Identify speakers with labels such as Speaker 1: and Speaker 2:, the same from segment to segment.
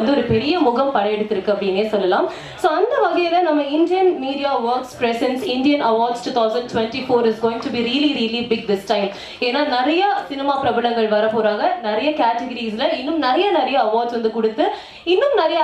Speaker 1: வந்து ஒரு பெரிய முகம் படையெடுத்திருக்கு அப்படின்னே சொல்லலாம். ஸோ அந்த வகையில் நம்ம Indian media works presents Indian awards 2024 is going to be really big this time. ஏன்னா நிறைய சினிமா பிரபலங்கள் வர போறாங்க, நிறைய கேட்டகரிஸ்ல இன்னும் நிறைய அவார்ட்ஸ் வந்து கொடுத்து இன்னும் நிறைய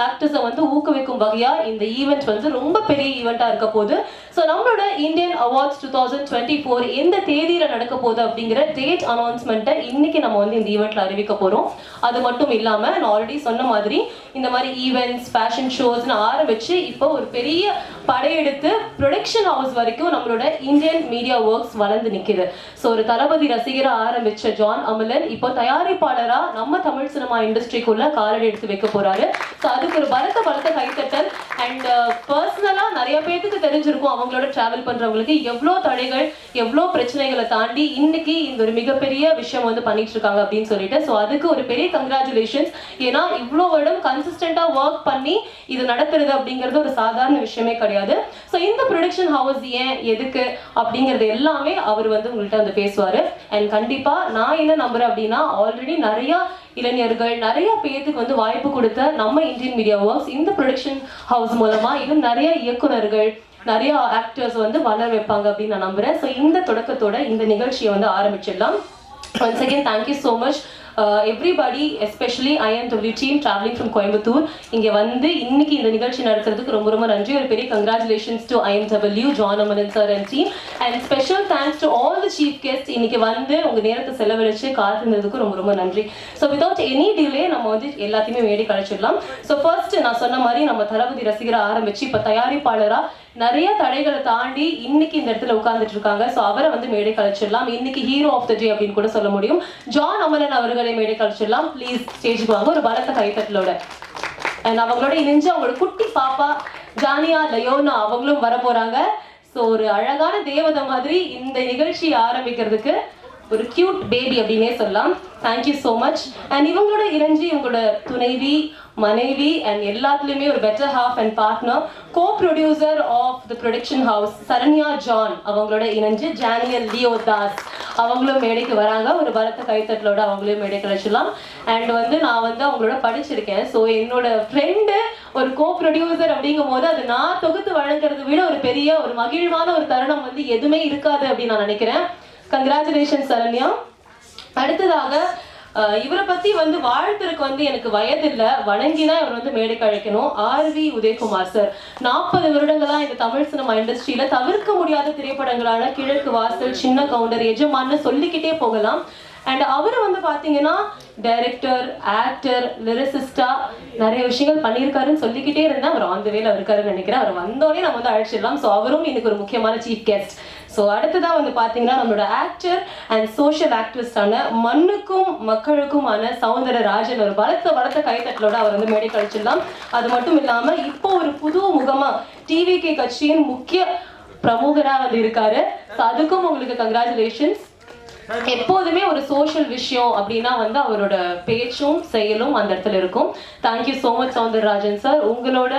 Speaker 1: ஆக்டர்ஸை வந்து ஊக்குவிக்கும் வகையா இந்த ஈவெண்ட் வந்து ரொம்ப பெரிய ஈவெண்டா இருக்க போகுது. ஸோ நம்மளோட இந்தியன் அவார்ட்ஸ் 2024 எந்த தேதியில நடக்க போகுது அப்படிங்கிற டேட் அனௌன்ஸ்மெண்ட்டை இன்னைக்கு நம்ம வந்து இந்த ஈவெண்ட்ல அறிவிக்க போறோம். அது மட்டும் இல்லாம நான் ஆல்ரெடி சொன்ன மாதிரி இந்த மாதிரி ஈவெண்ட்ஸ் ஃபேஷன் ஷோஸ்னு ஆரம்பிச்சு இப்போ ஒரு பெரிய படையெடுத்து ப்ரொடக்ஷன் ஹவுஸ் வரைக்கும் நம்மளோட இந்தியன் மீடியா ஒர்க்ஸ் வளர்ந்து நிக்குது. ஸோ ஒரு தளபதி ரசிகரா ஆரம்பிச்ச ஜான் அமலன் இப்போ தயாரிப்பாளரா நம்ம தமிழ் சினிமா இண்டஸ்ட்ரிக்குள்ள காலடி எடுத்து வைக்க போறாரு. ஸோ அதுக்கு ஒரு பலத்த கைத்தட்டல். அண்ட் பர்சனலா நிறைய பேருக்கு தெரிஞ்சிருக்கும் அவங்களோட டிராவல் பண்றவங்களுக்கு எவ்வளோ தடைகள் எவ்வளோ பிரச்சனைகளை தாண்டி இன்னைக்கு இந்த ஒரு மிகப்பெரிய விஷயம் வந்து பண்ணிட்டு இருக்காங்க அப்படின்னு சொல்லிட்டு. ஸோ அதுக்கு ஒரு பெரிய கங்க்ராச்சுலேஷன்ஸ். ஏன்னா இவ்வளோ வருடம் கன்சிஸ்டண்டா ஒர்க் பண்ணி இது நடத்துறது அப்படிங்கிறது ஒரு சாதாரண விஷயமே கிடையாது. ஸோ இந்த ப்ரொடக்ஷன் ஹவுஸ் ஏன் எதுக்கு அப்படிங்கிறது எல்லாமே அவர் வந்து உங்கள்கிட்ட வந்து பேசுவாரு. அண்ட் கண்டிப்பா நான் என்ன நம்புறேன் அப்படின்னா ஆல்ரெடி நிறைய இளைஞர்கள் நிறைய பேருக்கு வந்து வாய்ப்பு கொடுத்த நம்ம இந்தியன் மீடியா ஒர்க்ஸ் இந்த ப்ரொடக்ஷன் ஹவுஸ் மூலமா இன்னும் நிறைய இயக்குனர்கள் நிறைய ஆக்டர்ஸ் வந்து வளர வைப்பாங்க அப்படின்னு நான் நம்புறேன். ஸோ இந்த தொடக்கத்தோட இந்த நிகழ்ச்சியை வந்து ஆரம்பிச்சிடலாம். Once again, thank you so much. Everybody, especially IMW team traveling from Coimbatore, இங்க வந்து இன்னைக்கு இந்த நிகழ்ச்சி நடத்துறதுக்கு ரொம்ப நன்றி. ஒரு பெரிய congratulations to IMW, John Amalan sir and team, and special thanks to all the chief guests. இன்னைக்கு வந்து உங்க நேரத்தை செலவழிச்சு காத்திருந்ததுக்கு ரொம்ப நன்றி. So without any delay நம்ம வந்து எல்லாத்தையுமே மேடை கழிச்சிடலாம். So first நான் சொன்ன மாதிரி நம்ம தளபதி ரசிகரா ஆரம்பிச்சு இப்ப தயாரிப்பாளரா நிறைய தடைகளை தாண்டி இன்னைக்கு இந்த இடத்துல உட்கார்ந்துட்டு இருக்காங்க. ஸோ அவரை வந்து மேடை கழிச்சிடலாம். இன்னைக்கு ஹீரோ ஆஃப் த டே அப்படின்னு கூட சொல்ல முடியும். ஜான் அமலன் அவர்களை மேடை கழிச்சிடலாம். ப்ளீஸ் ஸ்டேஜுக்கு வாங்க ஒரு பலத்த கைத்தட்டலோட. அண்ட் அவங்களோட இணைஞ்சு அவங்களோட குட்டி பாப்பா ஜானியா லயோனா அவங்களும் வர போறாங்க. ஸோ ஒரு அழகான தேவதை மாதிரி இந்த நிகழ்ச்சி ஆரம்பிக்கிறதுக்கு ஒரு கியூட் பேபி அப்படின்னே சொல்லலாம். Thank you so much. அண்ட் இவங்களோட இணைஞ்சு இவங்களோட துணைவி மனைவி அண்ட் எல்லாத்துலயுமே ஒரு better half and partner co producer of the production house Saranya John அவங்களோட இணைஞ்சு ஜானியல் லியோ தாஸ் அவங்களும் மேடைக்கு வராங்க. ஒரு பலத்த கைத்தட்டலோட அவங்களையும் மேடைக்கு வச்சிடலாம். அண்ட் வந்து நான் வந்து அவங்களோட படிச்சிருக்கேன். ஸோ என்னோட ஃப்ரெண்டு ஒரு கோ ப்ரொடியூசர் அப்படிங்கும் போது அது நான் தொகுத்து வழங்குறதை விட ஒரு பெரிய ஒரு மகிழ்வான ஒரு தருணம் வந்து எதுவுமே இருக்காது அப்படின்னு நான் நினைக்கிறேன். கங்க்ராச்சுலேஷன் சரண்யா. அடுத்ததாக இவரை பத்தி வந்து வாழ்த்துறதுக்கு வந்து எனக்கு வயதில்லை, வணங்கிதான் இவர் வந்து மேடைக்கு அழைக்கணும். ஆர்வி உதயகுமார் சார் 40 வருடங்களா இந்த தமிழ் சினிமா இண்டஸ்ட்ரியில தவிர்க்க முடியாத திரைப்படங்களான கிழக்கு வாசல், சின்ன கவுண்டர், எஜமான்னு சொல்லிக்கிட்டே போகலாம். அண்ட் அவரு வந்து பாத்தீங்கன்னா டைரக்டர், ஆக்டர், லிரிசிஸ்டா நிறைய விஷயங்கள் பண்ணியிருக்காருன்னு சொல்லிக்கிட்டே இருந்தா அவர் ஆன் த வேல இருக்காருன்னு நினைக்கிறேன். அவர் வந்தோடனே நம்ம வந்து அழைச்சிடலாம். ஸோ அவரும் இன்னைக்கு ஒரு முக்கியமான சீஃப் கெஸ்ட். ஸோ அடுத்ததான் வந்து பாத்தீங்கன்னா நம்மளோட ஆக்டர் அண்ட் சோஷியல் ஆக்டிவிஸ்டான மண்ணுக்கும் மக்களுக்குமான சௌந்தரராஜன் ஒரு பலத்த கைத்தட்டலோட அவர் வந்து மேடை கழிச்சிடலாம். அது மட்டும் இல்லாம இப்போ ஒரு புது முகமா டிவிகே கட்சியின் முக்கிய பிரமுகரா வந்து இருக்காரு. ஸோ அதுக்கும் உங்களுக்கு கங்க்ராச்சுலேஷன்ஸ். எப்போதுமே ஒரு சோஷியல் விஷயம் அப்படின்னா வந்து அவரோட பேச்சும் செயலும் அந்த இடத்துல இருக்கும். Thank you so much Soundararajan sir, உங்களோட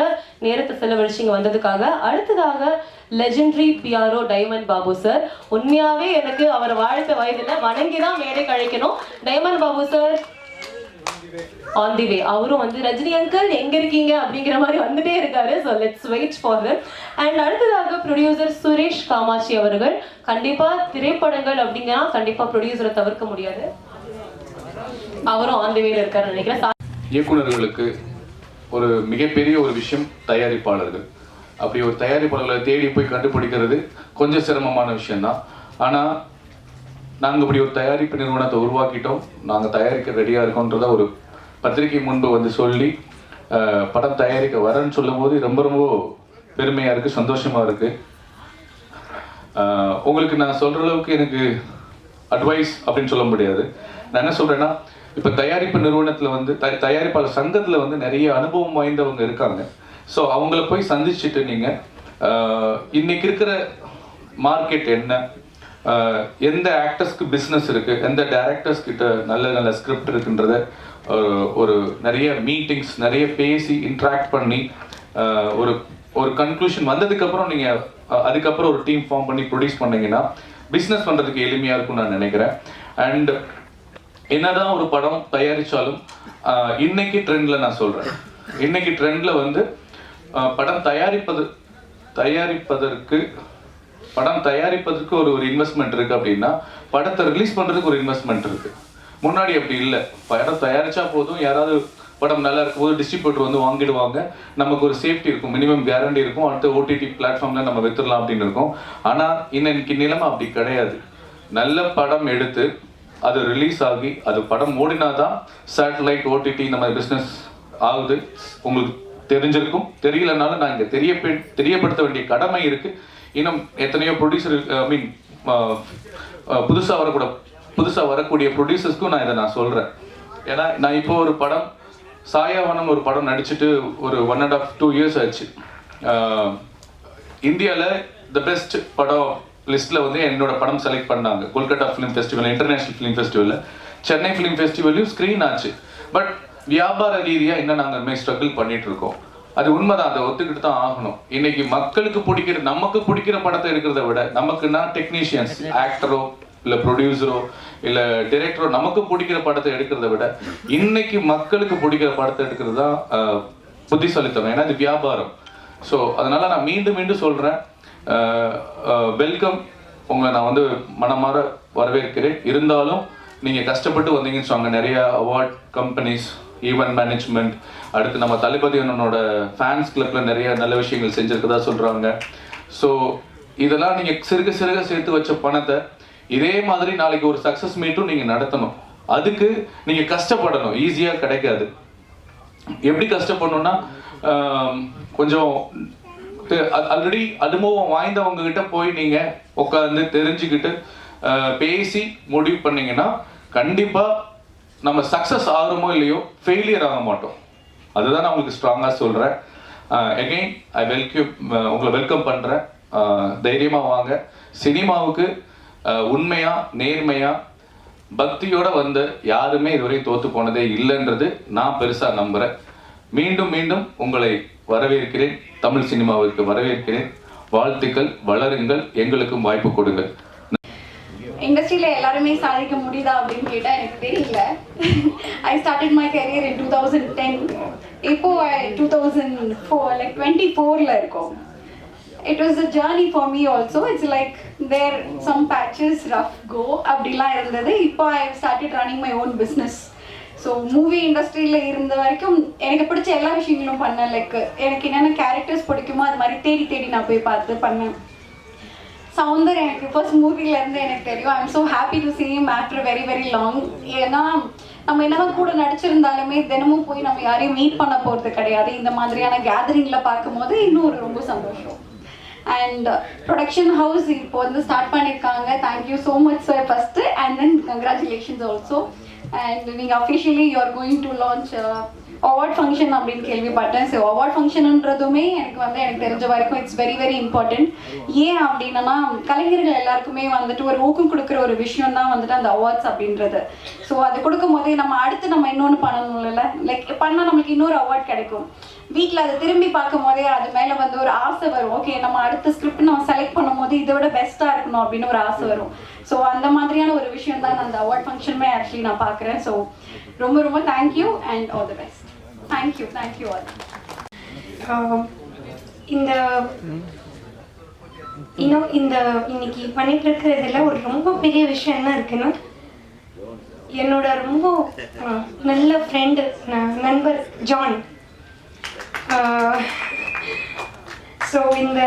Speaker 1: நேரத்தை செலவழிச்சிங்க வந்ததுக்காக. அடுத்ததாக legendary PRO diamond Babu sir. உண்மையாவே எனக்கு அவர் வாழ்த்த வயதுல வணங்கிதான் மேடை கழிக்கணும். Diamond Babu sir on the way. அவரும் வந்து ரஜினி அங்கிள் எங்க இருக்கீங்க அப்படிங்கிற மாதிரி வந்துட்டே இருக்காரு. So let's wait for him. And அடுத்ததாக ப்ரொடியூசர் சுரேஷ் காமாட்சி அவர்கள். கண்டிப்பா திரைப்படங்கள் அப்படிங்கன்னா கண்டிப்பா ப்ரொடியூசரை தவிர்க்க முடியாது. அவரும் ஆன் தி வேல இருக்காரு நினைக்கிறேன்.
Speaker 2: இயக்குநர்களுக்கு ஒரு மிகப்பெரிய ஒரு விஷயம் தயாரிப்பாளர்கள். அப்படி ஒரு தயாரிப்பாளர்களை தேடி போய் கண்டுபிடிக்கிறது கொஞ்சம் சிரமமான விஷயம்தான். ஆனால் நாங்கள் இப்படி ஒரு தயாரிப்பு நிறுவனத்தை உருவாக்கிட்டோம், நாங்கள் தயாரிக்க ரெடியாக இருக்கோன்றத ஒரு பத்திரிகை முன்பு வந்து சொல்லி படம் தயாரிக்க வரேன்னு சொல்லும் போது ரொம்ப பெருமையாக இருக்குது, சந்தோஷமாக இருக்குது. உங்களுக்கு நான் சொல்கிற அளவுக்கு எனக்கு அட்வைஸ் அப்படின்னு சொல்ல முடியாது. நான் என்ன சொல்கிறேன்னா, இப்போ தயாரிப்பு நிறுவனத்தில் வந்து தயாரிப்பாளர் சங்கத்தில் வந்து நிறைய அனுபவம் வாய்ந்தவங்க இருக்காங்க. ஸோ அவங்கள போய் சந்திச்சுட்டு நீங்கள் இன்னைக்கு இருக்கிற மார்க்கெட் என்ன, எந்த ஆக்டர்ஸ்க்கு பிஸ்னஸ் இருக்குது, எந்த டைரக்டர்ஸ் கிட்ட நல்ல ஸ்கிரிப்ட் இருக்குன்றத ஒரு நிறைய மீட்டிங்ஸ் நிறைய பேசி இன்ட்ராக்ட் பண்ணி ஒரு கன்க்ளூஷன் வந்ததுக்கப்புறம் நீங்கள் அதுக்கப்புறம் ஒரு டீம் ஃபார்ம் பண்ணி ப்ரொடியூஸ் பண்ணிங்கன்னா பிஸ்னஸ் பண்ணுறதுக்கு எளிமையாக இருக்கும்னு நான் நினைக்கிறேன். அண்ட் என்னதான் ஒரு படம் தயாரிச்சாலும் இன்னைக்கு ட்ரெண்ட்ல நான் சொல்றேன், இன்னைக்கு ட்ரெண்ட்ல வந்து படம் தயாரிப்பதற்கு ஒரு இன்வெஸ்ட்மெண்ட் இருக்கு அப்படின்னா படத்தை ரிலீஸ் பண்றதுக்கு ஒரு இன்வெஸ்ட்மெண்ட் இருக்கு. முன்னாடி அப்படி இல்லை. படம் தயாரிச்சா போதும், யாராவது படம் நல்லா இருக்கும் போது டிஸ்ட்ரிபியூட்டர் வந்து வாங்கிடுவாங்க, நமக்கு ஒரு சேஃப்டி இருக்கும், மினிமம் கேரண்டி இருக்கும், அடுத்த ஓடிடி பிளாட்ஃபார்ம்ல நம்ம வித்துடலாம் அப்படின்னு இருக்கும். ஆனா இன்னைக்கு நிலைமை அப்படி கிடையாது. நல்ல படம் எடுத்து அது ரிலீஸ் ஆகி அது படம் ஓடினாதான் சேட்டலைட் ஓடிடி நம்ம பிஸ்னஸ் ஆகுது. உங்களுக்கு தெரிஞ்சிருக்கும், தெரியலனாலும் நான் இங்கே தெரியப்படுத்த வேண்டிய கடமை இருக்கு. இன்னும் எத்தனையோ ப்ரொடியூசர் புதுசாக வரக்கூடிய ப்ரொடியூசர்ஸ்க்கும் நான் இதை நான் சொல்கிறேன். ஏன்னா நான் இப்போ ஒரு படம் சாயாவனம் ஒரு படம் நடிச்சுட்டு ஒரு 1.5-2 years ஆச்சு. இந்தியாவில் த பெஸ்ட் படம் லிஸ்ட்டில் வந்து என்னோட படம் செலக்ட் பண்ணாங்க. Kolkata film festival, international film ஃபெஸ்டிவலில், சென்னை ஃபிலிம் ஃபெஸ்டிவல்லையும் ஸ்க்ரீன் ஆச்சு. பட் வியாபார ரீதியாக இன்னும் நாங்கள் ஸ்ட்ரகிள் பண்ணிட்டு இருக்கோம். அது உண்மைதான், அதை ஒத்துக்கிட்டு தான் ஆகணும். இன்னைக்கு மக்களுக்கு நமக்கு பிடிக்கிற படத்தை எடுக்கிறத விட, நமக்குன்னா டெக்னீஷியன்ஸ், ஆக்டரோ இல்லை ப்ரொடியூசரோ இல்லை டைரக்டரோ நமக்கு பிடிக்கிற படத்தை எடுக்கிறத விட இன்னைக்கு மக்களுக்கு பிடிக்கிற படத்தை எடுக்கிறது தான் புத்திசாலித்தனம். ஏன்னா இது வியாபாரம். ஸோ அதனால நான் மீண்டும் சொல்கிறேன், வெல்கம். உங்களை நான் வந்து மனமாற வரவேற்கிறேன். இருந்தாலும் நீங்கள் கஷ்டப்பட்டு வந்தீங்கன்னு சொன்னாங்க. நிறைய அவார்ட் கம்பெனிஸ், ஈவென்ட் மேனேஜ்மெண்ட், அடுத்து நம்ம தளபதி அண்ணனோட ஃபேன்ஸ் கிளப்பில் நிறைய நல்ல விஷயங்கள் செஞ்சுருக்கதா சொல்கிறாங்க. ஸோ இதெல்லாம் நீங்கள் சிறுக சேர்த்து வச்ச பணத்தை இதே மாதிரி நாளைக்கு ஒரு சக்ஸஸ் மீட்டும் நீங்கள் நடத்தணும். அதுக்கு நீங்கள் கஷ்டப்படணும், ஈஸியாக கிடைக்காது. எப்படி கஷ்டப்படணும்னா, கொஞ்சம் ஆல்ரெடி அனுபவம் வாய்ந்தவங்க கிட்ட போய் நீங்கள் உட்காந்து தெரிஞ்சுக்கிட்டு பேசி முடிவு பண்ணீங்கன்னா கண்டிப்பாக நம்ம சக்ஸஸ் ஆகுமோ இல்லையோ ஃபெயிலியர் ஆக மாட்டோம். அதுதான் நான் உங்களுக்கு ஸ்ட்ராங்காக சொல்கிறேன். எகெயின் உங்களை வெல்கம் பண்ணுறேன். தைரியமாக வாங்க. சினிமாவுக்கு உண்மையாக நேர்மையாக பக்தியோடு வந்த யாருமே இதுவரை தோற்று போனதே இல்லைன்றது நான் பெருசாக நம்புகிறேன். மீண்டும் உங்களை வரவேற்கிறேன். தமிழ் சினிமாவிற்கு வரவேற்கிறேன். வாழ்த்துக்கள், வளருங்கள், எங்களுக்கும் வாய்ப்பு கொடுங்கள்.
Speaker 3: இண்டஸ்ட்ரியில் எல்லாருமே சாதிக்க முடியுதா அப்படின்னு கேட்டால் எனக்கு தெரியல. ஐ ஸ்டார்டட் மை கரியர் இன் 2010. இப்போ 2024 இருக்கோம். It was a journey for me also. It's like there some patches rough go அப்படிலாம் இருந்தது. இப்போ I started running my own business. So movie இண்டஸ்ட்ரியில் இருந்த வரைக்கும் எனக்கு பிடிச்ச எல்லா விஷயங்களும் பண்ணேன். லைக் எனக்கு என்னென்ன கேரக்டர்ஸ் பிடிக்குமோ அது மாதிரி தேடி நான் போய் பார்த்து பண்ணேன். சவுந்தர் எனக்கு ஃபர்ஸ்ட் மூவிலேருந்து எனக்கு தெரியும். I am so happy to see him after very very long. ஏன்னா நம்ம என்னதான் கூட நடிச்சிருந்தாலுமே தினமும் போய் நம்ம யாரையும் மீட் பண்ண போகிறது கிடையாது. இந்த மாதிரியான கேதரிங்கில் பார்க்கும்போது இன்னும் ரொம்ப சந்தோஷம். அண்ட் ப்ரொடக்ஷன் ஹவுஸ் இப்போ வந்து ஸ்டார்ட் பண்ணியிருக்காங்க. Thank you so much sir first, and then congratulations also. And நீங்கள் officially you are going to launch award function அப்படின்னு கேள்விப்பட்டேன். ஸோ அவார்ட் ஃபங்க்ஷனுன்றதுமே எனக்கு தெரிஞ்ச வரைக்கும் இட்ஸ் வெரி வெரி இம்பார்ட்டன்ட். ஏன் அப்படின்னா கலைஞர்கள் எல்லாருக்குமே வந்துட்டு ஒரு ஊக்கம் கொடுக்குற ஒரு விஷயம் தான் வந்துட்டு அந்த அவார்ட்ஸ் அப்படின்றது. ஸோ அது கொடுக்கும் போதே நம்ம அடுத்து நம்ம இன்னொன்று பண்ணணும்ல, லைக் பண்ணால் நம்மளுக்கு இன்னொரு அவார்ட் கிடைக்கும். வீட்டில் அதை திரும்பி பார்க்கும் போதே அது மேலே வந்து ஒரு ஆசை வரும். ஓகே, நம்ம அடுத்த ஸ்கிரிப்ட் நம்ம செலக்ட் பண்ணும் போது இதை விட பெஸ்ட்டாக இருக்கணும் அப்படின்னு ஒரு ஆசை வரும். ஸோ அந்த மாதிரியான ஒரு விஷயம் தான் அந்த அவார்ட் ஃபங்க்ஷனுமே ஆக்சுவலி நான் பார்க்குறேன். ஸோ ரொம்ப thank you and all the best. Thank you all.
Speaker 4: இந்த இன்னைக்கு பண்ணிட்டு இருக்கிறதுல ஒரு ரொம்ப பெரிய விஷயம் என்ன இருக்குன்னா, என்னோட ரொம்ப நல்ல ஃப்ரெண்டு நண்பர் ஜான். ஸோ இந்த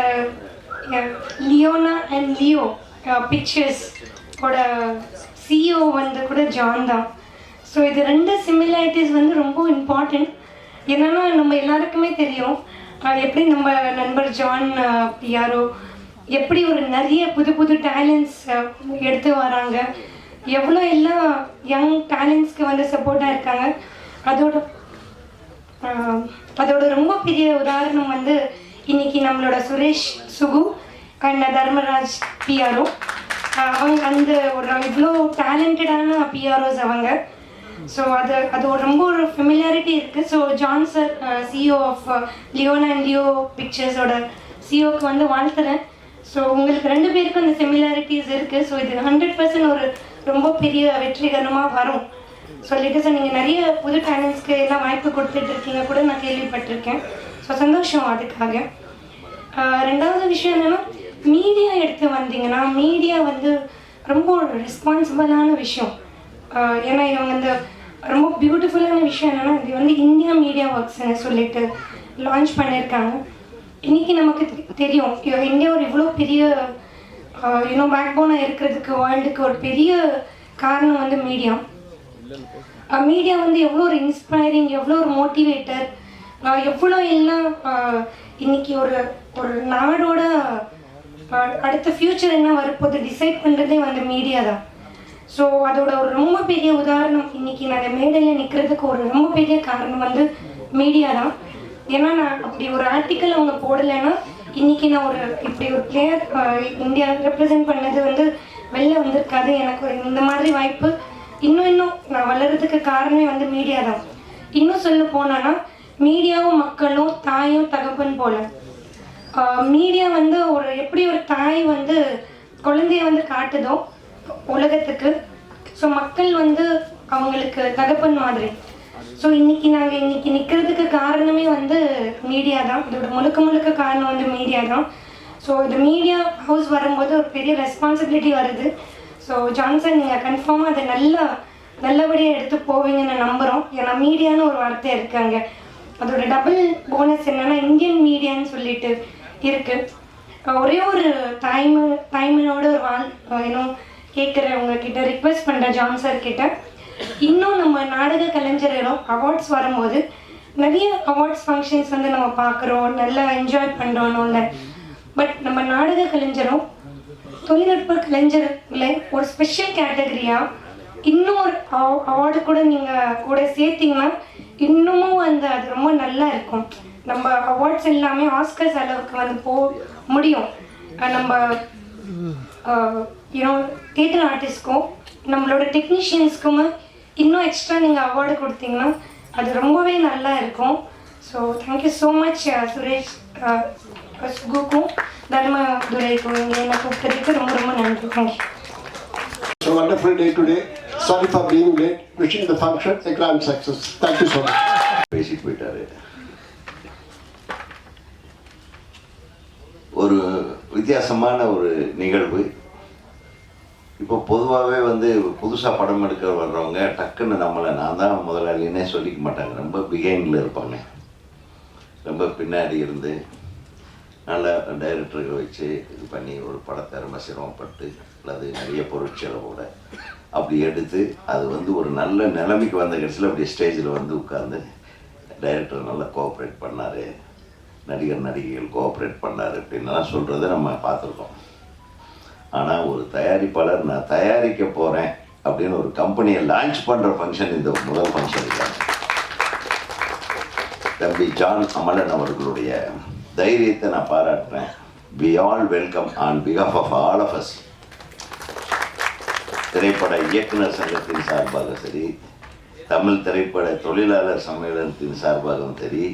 Speaker 4: லியோனா அண்ட் லியோ பிக்சர்ஸ் ஓட சிஇஓ வந்து கூட ஜான் தான். ஸோ இது ரெண்டு சிமிலாரிட்டிஸ் வந்து ரொம்ப இம்பார்ட்டண்ட். என்னன்னா நம்ம எல்லாருக்குமே தெரியும் எப்படி நம்ம நண்பர் ஜான் யாரோ எப்படி ஒரு நிறைய புது டேலண்ட்ஸ் எடுத்து வராங்க, எவ்வளோ எல்லாம் யங் டேலண்ட்ஸ்க்கு வந்து சப்போர்ட்டாக இருக்காங்க. அதோட ரொம்ப பெரிய உதாரணம் வந்து இன்னைக்கு நம்மளோட சுரேஷ் சுகு அண்ட் தர்மராஜ் பிஆர்ஓ. அவங்க அந்த ஒரு இவ்வளோ டேலண்டடான பிஆர்ஓஸ் அவங்க. ஸோ அது ரொம்ப ஒரு ஃபெமிலியாரிட்டி இருக்குது. So John sir CEO of Leona and Leo பிக்சர்ஸோட சிஇஓக்கு வந்து வாழ்த்துறேன். ஸோ உங்களுக்கு ரெண்டு பேருக்கும் அந்த சிமிலாரிட்டிஸ் இருக்குது. ஸோ இது 100% ஒரு ரொம்ப பெரிய வெற்றிகரமாக வரும். சொல்லிட்டு ஸோ நீங்கள் நிறைய புது டேலண்ட்ஸ்க்கு எல்லாம் வாய்ப்பு கொடுத்துட்டு இருக்கீங்க கூட நான் கேள்விப்பட்டிருக்கேன். ஸோ சந்தோஷம் அதுக்காக. ரெண்டாவது விஷயம் என்னென்னா, மீடியா எடுத்து வந்தீங்கன்னா மீடியா வந்து ரொம்ப ஒரு ரெஸ்பான்சிபிளான விஷயம். ஏன்னா இவங்க இந்த ரொம்ப பியூட்டிஃபுல்லான விஷயம் என்னென்னா, இது வந்து இந்தியா மீடியா ஒர்க்ஸ்ன்னு சொல்லிட்டு லான்ச் பண்ணியிருக்காங்க. இன்றைக்கி நமக்கு தெரியும் இந்தியா ஒரு இவ்வளோ பெரிய பேக் போனாக இருக்கிறதுக்கு வேர்ல்டுக்கு ஒரு பெரிய காரணம் வந்து மீடியா. மீடியா வந்து எவ்வளோ ஒரு இன்ஸ்பைரிங், எவ்வளோ ஒரு மோட்டிவேட்டர், எவ்வளோ எல்லாம் இன்னைக்கு ஒரு ஒரு நாடோட அடுத்த ஃப்யூச்சர் என்ன வரப்போது டிசைட் பண்ணுறதே வந்து மீடியா தான். ஸோ அதோட ஒரு ரொம்ப பெரிய உதாரணம் இன்னைக்கு நான் மேடையில் நிற்கிறதுக்கு ஒரு ரொம்ப பெரிய காரணம் வந்து மீடியா தான். ஏன்னா நான் அப்படி ஒரு ஆர்டிக்கல் அவங்க போடலைன்னா இன்னைக்கு நான் ஒரு இப்படி ஒரு பிளேயர் இந்தியா ரெப்ரசென்ட் பண்ணது வந்து வெளில வந்திருக்காது. எனக்கு இந்த மாதிரி வாய்ப்பு இன்னும் நான் வளர்கிறதுக்கு காரணமே வந்து மீடியா தான். இன்னும் சொல்ல போனோன்னா மீடியாவும் மக்களும் தாயும் தகப்பன் போல. மீடியா வந்து ஒரு எப்படி ஒரு தாய் வந்து குழந்தைய வந்து காட்டுதோ உலகத்துக்கு, ஸோ மக்கள் வந்து அவங்களுக்கு தகப்பன் மாதிரி. ஸோ நாங்கள் இன்னைக்கு நிற்கிறதுக்கு காரணமே வந்து மீடியா தான். இதோட முழுக்க காரணம் வந்து மீடியா தான். ஸோ இந்த மீடியா ஹவுஸ் வரும்போது ஒரு பெரிய ரெஸ்பான்சிபிலிட்டி வருது. ஸோ ஜான்சன் நீங்கள் கன்ஃபார்மாக அதை நல்லபடியாக எடுத்து போவீங்கன்னு நம்புகிறோம். ஏன்னா மீடியான்னு ஒரு வார்த்தை இருக்காங்க. அதோட டபுள் போனஸ் என்னென்னா இந்தியன் மீடியான்னு சொல்லிட்டு இருக்குது. ஒரே ஒரு தாய்மனோட ஒரு இன்னும் கேட்குறேன், உங்ககிட்ட ரிக்வெஸ்ட் பண்ணுறேன் ஜான் சார் கிட்ட. இன்னும் நம்ம நாடக கலைஞரும் அவார்ட்ஸ் வரும்போது நிறைய அவார்ட்ஸ் ஃபங்க்ஷன்ஸ் வந்து நம்ம பார்க்குறோம், நல்லா என்ஜாய் பண்ணுறோம்ல. பட் நம்ம நாடக கலைஞரும் தொழில்நுட்ப கலைஞர்களை ஒரு ஸ்பெஷல் கேட்டகரியாக இன்னொரு அவார்டு கூட நீங்கள் கூட சேர்த்திங்கன்னா இன்னமும் வந்து அது ரொம்ப நல்லா இருக்கும். நம்ம அவார்ட்ஸ் எல்லாமே ஆஸ்கர்ஸ் அளவுக்கு வந்து முடியும். நம்ம தியேட்டர் ஆர்டிஸ்ட்க்கும் நம்மளோட டெக்னீஷியன்ஸ்க்கும் இன்னும் எக்ஸ்ட்ரா நீங்கள் அவார்டு கொடுத்தீங்கன்னா அது ரொம்பவே நல்லா இருக்கும். So thank you so much Suresh சுகுக்கும் தர்மதுரைக்கும் என்னை கூப்பிட்டதுக்கு ரொம்ப நன்றி. Thank you.
Speaker 5: It's a wonderful day today. Sorry for being late. Wishing the function a grand success. Thank you so much.
Speaker 6: பேசிட்டு போயிட்டாரு. ஒரு வித்தியாசமான ஒரு நிகழ்வு. இப்போ பொதுவாகவே வந்து புதுசாக படம் எடுக்க வர்றவங்க டக்குன்னு நம்மளை நான் தான் முதலாளின்னே சொல்லிக்க மாட்டாங்க. ரொம்ப பிஹைண்டில் இருப்பாங்க. ரொம்ப பின்னாடி இருந்து நல்ல டைரக்டர்கள் வச்சு இது பண்ணி ஒரு படத்தை ரொம்ப சிரமப்பட்டு அல்லது நிறைய பொருட்செலவோட அப்படி எடுத்து அது வந்து ஒரு நல்ல நிலைமைக்கு வந்த கடைசியில் அப்படி ஸ்டேஜில் வந்து உட்கார்ந்து டைரக்டர் நல்லா கோஆப்ரேட் பண்ணார், நடிகர்கள் கோஆப்ரேட் பண்ணார் அப்படின்லாம் சொல்கிறத நம்ம பார்த்துருக்கோம். ஆனால் ஒரு தயாரிப்பாளர் நான் தயாரிக்க போகிறேன் அப்படின்னு ஒரு கம்பெனியை லான்ச் பண்ணுற ஃபங்க்ஷன் இந்த முதல் ஃபங்க்ஷன் இருக்காங்க. தம்பி ஜான் அமலன் அவர்களுடைய தைரியத்தை நான் பாராட்டுறேன். வி ஆல் வெல்கம் ஆன் பிகாஃப் ஆஃப் ஆல் ஆஃப் அஸ். திரைப்பட இயக்குனர் சங்கத்தின் சார்பாக சரி, தமிழ் திரைப்பட தொழிலாளர் சம்மேளனத்தின் சார்பாகவும் சரி,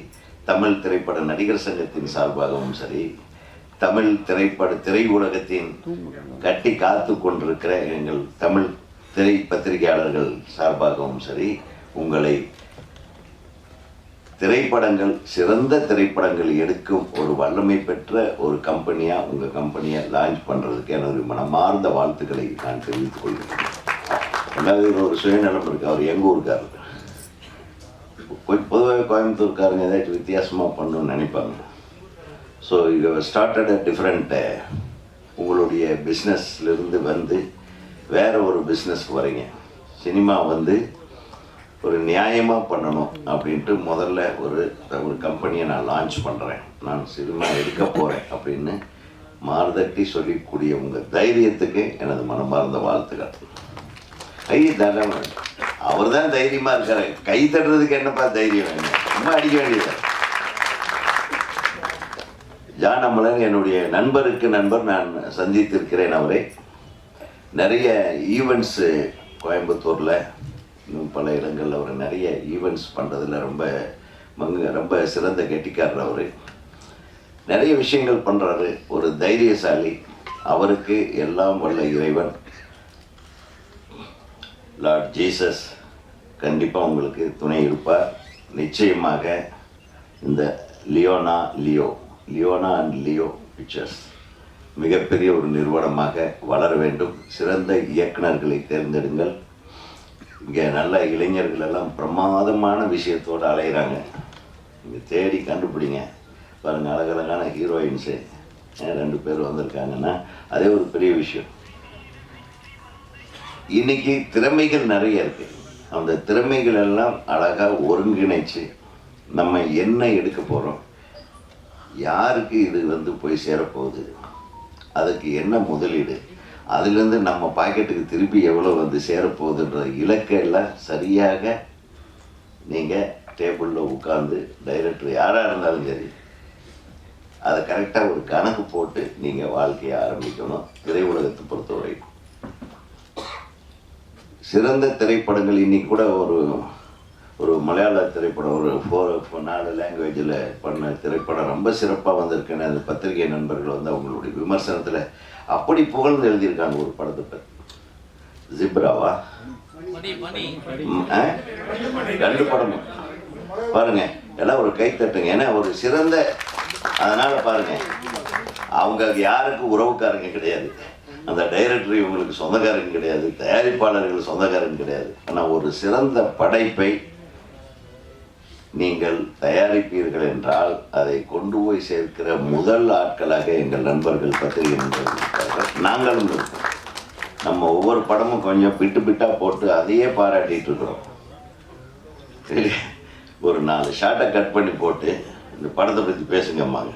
Speaker 6: தமிழ் திரைப்பட நடிகர் சங்கத்தின் சார்பாகவும் சரி, தமிழ் திரையுலகத்தின் கட்டி காத்து கொண்டிருக்கிற எங்கள் தமிழ் பத்திரிகையாளர்கள் சார்பாகவும் சரி, உங்களை சிறந்த திரைப்படங்கள் எடுக்கும் ஒரு வல்லமை பெற்ற ஒரு கம்பெனியாக உங்கள் கம்பெனியை லான்ச் பண்ணுறதுக்கு எனது மனமார்ந்த வாழ்த்துக்களை நான் தெரிவித்துக் கொள்கிறேன். ரெண்டாவது ஒரு சுயநலம் இருக்குது. அவர் எங்கள் ஊருக்காரர். பொதுவாக கோயம்புத்தூர்காரங்க ஏதாச்சும் வித்தியாசமாக பண்ணணும்னு நினைப்பாங்க. So you started a different உங்களுடைய பிஸ்னஸ்லேருந்து வந்து வேறு ஒரு பிஸ்னஸ்க்கு வரீங்க. சினிமா வந்து ஒரு நியாயமாக பண்ணணும் அப்படின்ட்டு முதல்ல ஒரு கம்பெனியை நான் லான்ச் பண்ணுறேன், நான் சினிமா எடுக்க போகிறேன் அப்படின்னு மார்தட்டி சொல்லிக்கூடிய உங்கள் தைரியத்துக்கு எனது மனமார்ந்த வாழ்த்துக்கள். கை தர அவர் தான் தைரியமாக இருக்காரு. கை தட்டுறதுக்கு என்னப்பா தைரியம் வேணும், ரொம்ப அடிக்க வேண்டியது. ஜான் அமலன் என்னுடைய நண்பருக்கு நண்பர். நான் சந்தித்திருக்கிறேன் அவரை. நிறைய ஈவெண்ட்ஸு கோயம்புத்தூரில் இன்னும் பல இடங்களில் அவர் நிறைய ஈவெண்ட்ஸ் பண்ணுறதுல ரொம்ப சிறந்த கெட்டிக்காரர். அவர் நிறைய விஷயங்கள் பண்ணுறாரு. ஒரு தைரியசாலி. அவருக்கு எல்லாம் வல்ல இறைவன் லார்ட் ஜீசஸ் கண்டிப்பாக உங்களுக்கு துணை இருப்பார். நிச்சயமாக இந்த லியோனா அண்ட் லியோ பிக்சர்ஸ் மிகப்பெரிய ஒரு நிறுவனமாக வளர வேண்டும். சிறந்த இயக்குனர்களை தேர்ந்தெடுங்கள். இங்கே நல்ல இளைஞர்கள் எல்லாம் பிரமாதமான விஷயத்தோடு அலைகிறாங்க. இங்கே தேடி கண்டுபிடிங்க. பாருங்கள், அழகழகான ஹீரோயின்ஸு 2 பேர் வந்திருக்காங்கன்னா அதே ஒரு பெரிய விஷயம். இன்னைக்கு திறமைகள் நிறைய இருக்குது. அந்த திறமைகள் எல்லாம் அழகாக ஒருங்கிணைச்சு நம்ம என்ன எடுக்க போகிறோம், யாருக்கு இது போய் சேரப்போகுது, அதுக்கு என்ன முதலீடு, அதுலேருந்து நம்ம பாக்கெட்டுக்கு திருப்பி எவ்வளோ சேரப்போகுதுன்ற இலக்கையெல்லாம் சரியாக நீங்கள் டேபிளில் உட்காந்து டைரக்டர் யாராக இருந்தாலும் சரி அதை கரெக்டாக ஒரு கணக்கு போட்டு நீங்கள் வாழ்க்கையை ஆரம்பிக்கணும். திரையுலகத்தை பொறுத்தவரை சிறந்த திரைப்படங்கள் இன்னைக்கு கூட ஒரு மலையாள திரைப்படம் ஒரு 4 லாங்குவேஜில் பண்ண திரைப்படம் ரொம்ப சிறப்பாக வந்திருக்குன்னு அந்த பத்திரிகை நண்பர்கள் அவங்களுடைய விமர்சனத்தில் அப்படி புகழ்ந்து எழுதியிருக்காங்க. ஒரு படத்தை பற்றி ஜிப்ராவா 2 படமும் பாருங்க, எல்லாம் ஒரு கை தட்டுங்க. ஏன்னா ஒரு சிறந்த, அதனால பாருங்க, அவங்க யாருக்கு உறவுக்காரங்க கிடையாது. அந்த டைரக்டர் இவங்களுக்கு சொந்தக்காரங்க கிடையாது, தயாரிப்பாளர்கள் சொந்தக்காரங்க கிடையாது. ஆனால் ஒரு சிறந்த படைப்பை நீங்கள் தயாரிப்பீர்கள் என்றால் அதை கொண்டு போய் சேர்க்கிற முதல் ஆட்களாக எங்கள் நண்பர்கள் பத்திரிகை நண்பர்கள் நாங்களும் இருக்கோம். நம்ம ஒவ்வொரு படமும் கொஞ்சம் பிட்டா போட்டு அதையே பாராட்டிட்டு இருக்கிறோம். ஒரு 4 ஷாட்டை கட் பண்ணி போட்டு இந்த படத்தை பற்றி பேசுங்கம்மாங்க.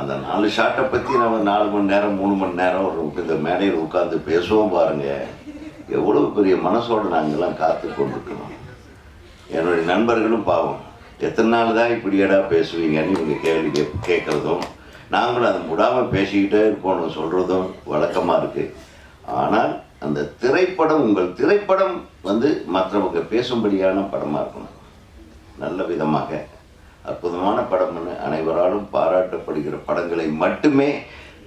Speaker 6: அந்த 4 ஷாட்டை பற்றி நம்ம 4 மணி நேரம் 3 மணி நேரம் இந்த மேடையில் உட்காந்து பேசுவோம் பாருங்க. எவ்வளோ பெரிய மனசோடு நாங்கள்லாம் காத்து கொண்டிருக்கணும். என்னுடைய நண்பர்களும் பாவம், எத்தனை நாள் தான் இப்படியடா பேசுவீங்கன்னு இவங்க கேள்வி கேட்குறதும் நாங்களும் அதை விடாமல் பேசிக்கிட்டே இருப்போம்னு சொல்கிறதும் வழக்கமாக இருக்குது. ஆனால் அந்த திரைப்படம், உங்கள் திரைப்படம் மற்றவங்க பேசும்படியான படமாக இருக்கணும். நல்ல விதமாக அற்புதமான படம்னு அனைவராலும் பாராட்டப்படுகிற படங்களை மட்டுமே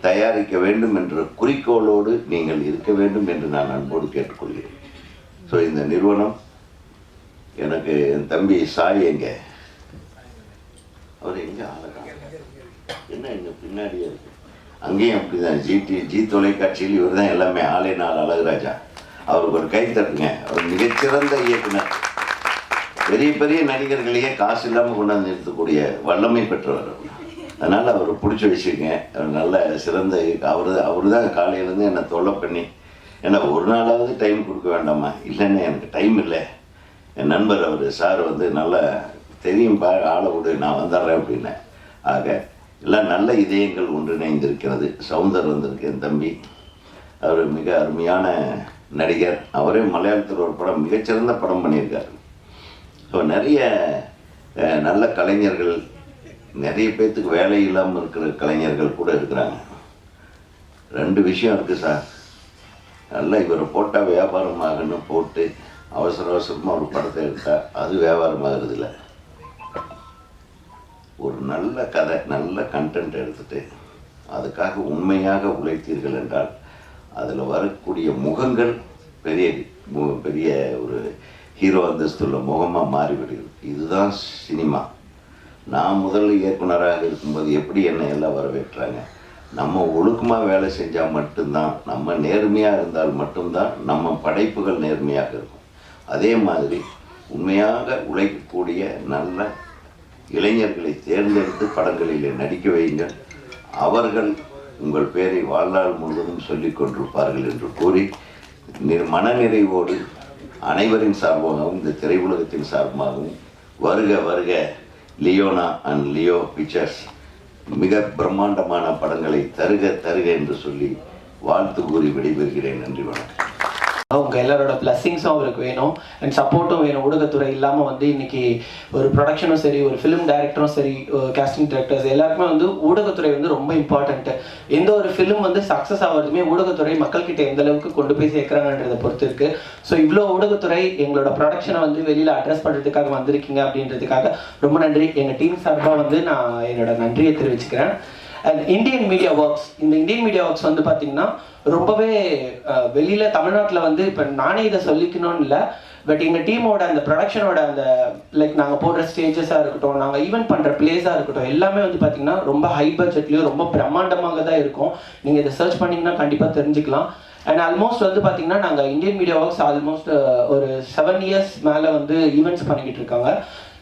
Speaker 6: தயாரிக்க வேண்டும் என்ற குறிக்கோளோடு நீங்கள் இருக்க வேண்டும் என்று நான் அன்போடு கேட்டுக்கொள்கிறேன். ஸோ இந்த நிறுவனம் எனக்கு என் தம்பி சாய் எங்கே, அவர் எங்கே அழகா என்ன எங்கள் பின்னாடியே இருக்கு. அங்கேயும் அப்படிதான் ஜி தொலைக்காட்சியில் இவர் தான் எல்லாமே, ஆளே 4 அழகுராஜா. அவருக்கு ஒரு கை தட்டுங்க. அவர் மிகச்சிறந்த இயக்குனர். பெரிய பெரிய நடிகர்களையே காசு இல்லாமல் கொண்டாந்து நிறுத்தக்கூடிய வல்லமை பெற்றவர். அதனால் அவரை பிடிச்சி வச்சுக்கங்க. அவர் நல்ல சிறந்த அவர் தான் காலையிலேருந்து என்னை தொல்லை பண்ணி, ஏன்னா ஒரு நாளாவது டைம் கொடுக்க வேண்டாமா, இல்லைன்னா எனக்கு டைம் இல்லை. என் நண்பர் அவர் சார் நல்லா தெரியும் பா, ஆளை விடு, நான் வந்துடுறேன் அப்படின்னேன். ஆக எல்லாம் நல்ல இதயங்கள் ஒன்றிணைந்திருக்கிறது. சவுந்தர் வந்திருக்கு என் தம்பி. அவர் மிக அருமையான நடிகர். அவரே மலையாளத்தில் ஒரு படம், மிகச்சிறந்த படம் பண்ணியிருக்கார். ஸோ நிறைய நல்ல கலைஞர்கள், நிறைய பேர்த்துக்கு வேலை இல்லாமல் இருக்கிற கலைஞர்கள் கூட இருக்கிறாங்க. 2 விஷயம் இருக்குது சார். நல்லா இவரை போட்டால் வியாபாரமாகன்னு போட்டு அவசரமாக ஒரு படத்தை எடுத்தால் அது வியாபாரமாகிறது இல்லை. ஒரு நல்ல கதை, நல்ல கண்டென்ட் எடுத்துகிட்டு அதுக்காக உண்மையாக உழைத்தீர்கள் என்றால் அதில் வரக்கூடிய முகங்கள் பெரிய பெரிய ஒரு ஹீரோ அந்தஸ்துள்ள முகமாக மாறிவிடுகிறது. இதுதான் சினிமா. நான் முதல்ல இயக்குனராக இருக்கும்போது எப்படி என்னை எல்லாம் வரவேற்றாங்க. நம்ம ஒழுக்கமாக வேலை செஞ்சால் மட்டும்தான், நம்ம நேர்மையாக இருந்தால் மட்டும்தான் நம்ம படைப்புகள் நேர்மையாக இருக்கும். அதே மாதிரி உண்மையாக உழைக்கக்கூடிய நல்ல இளைஞர்களை தேர்ந்தெடுத்து படங்களில் நடிக்க வையுங்கள். அவர்கள் உங்கள் பேரை வாழ்நாள் முழுவதும் சொல்லிக் கொண்டிருப்பார்கள் என்று கூறி மனநிறைவோடு அனைவரின் சார்பாகவும் இந்த திரையுலகத்தின் சார்பாகவும் வருக வருக லியோனா அண்ட் லியோ பிக்சர்ஸ் மிக பிரம்மாண்டமான படங்களை தருக என்று சொல்லி வாழ்த்து கூறி விடைபெறுகிறேன். நன்றி, வணக்கம்.
Speaker 7: அவங்க எல்லாரோட பிளஸ்ஸிங்ஸும் அவருக்கு வேணும் அண்ட் சப்போர்ட்டும் வேணும். ஊடகத்துறை இல்லாமல் இன்னைக்கு ஒரு ப்ரொடக்ஷனும் சரி, ஒரு ஃபிலிம் டைரக்டரும் சரி, கேஸ்டிங் டைரக்டர்ஸ் எல்லாருக்குமே ஊடகத்துறை ரொம்ப இம்பார்ட்டன்ட்டு. எந்த ஒரு ஃபிலிம் சக்ஸஸ் ஆகிறதுமே ஊடகத்துறை மக்கள்கிட்ட எந்த அளவுக்கு கொண்டு போய் சேர்க்குறாங்கன்றதை பொறுத்து இருக்குது. ஸோ இவ்வளோ ஊடகத்துறை எங்களோட ப்ரொடக்ஷனை வெளியில் அட்ரஸ் பண்ணுறதுக்காக வந்திருக்கீங்க அப்படின்றதுக்காக ரொம்ப நன்றி. எங்கள் டீம் சார்பாக நான் என்னோட நன்றியை தெரிவிச்சுக்கிறேன். அண்ட் இந்தியன் மீடியா ஒர்க்ஸ், இந்த இந்தியன் மீடியா ஒர்க்ஸ் பார்த்தீங்கன்னா ரொம்பவே வெளியில் தமிழ்நாட்டில் இப்போ நானே இதை சொல்லிக்கணும்னு இல்லை, பட் எங்கள் டீமோட அந்த ப்ரொடக்ஷனோட அந்த லைக் நாங்கள் போடுற ஸ்டேஜஸாக இருக்கட்டும், நாங்கள் ஈவெண்ட் பண்ணுற பிளேஸாக இருக்கட்டும், எல்லாமே வந்து பார்த்திங்கன்னா ரொம்ப ஹை பட்ஜெட்லேயும் ரொம்ப பிரம்மாண்டமாக தான் இருக்கும். நீங்கள் இதை சர்ச் பண்ணிங்கன்னா கண்டிப்பாக தெரிஞ்சுக்கலாம். அண்ட் ஆல்மோஸ்ட் வந்து பார்த்திங்கன்னா நாங்கள் இந்தியன் மீடியா ஒர்க்ஸ் ஆல்மோஸ்ட் ஒரு 7 இயர்ஸ் மேலே வந்து ஈவெண்ட்ஸ் பண்ணிக்கிட்டு இருக்காங்க.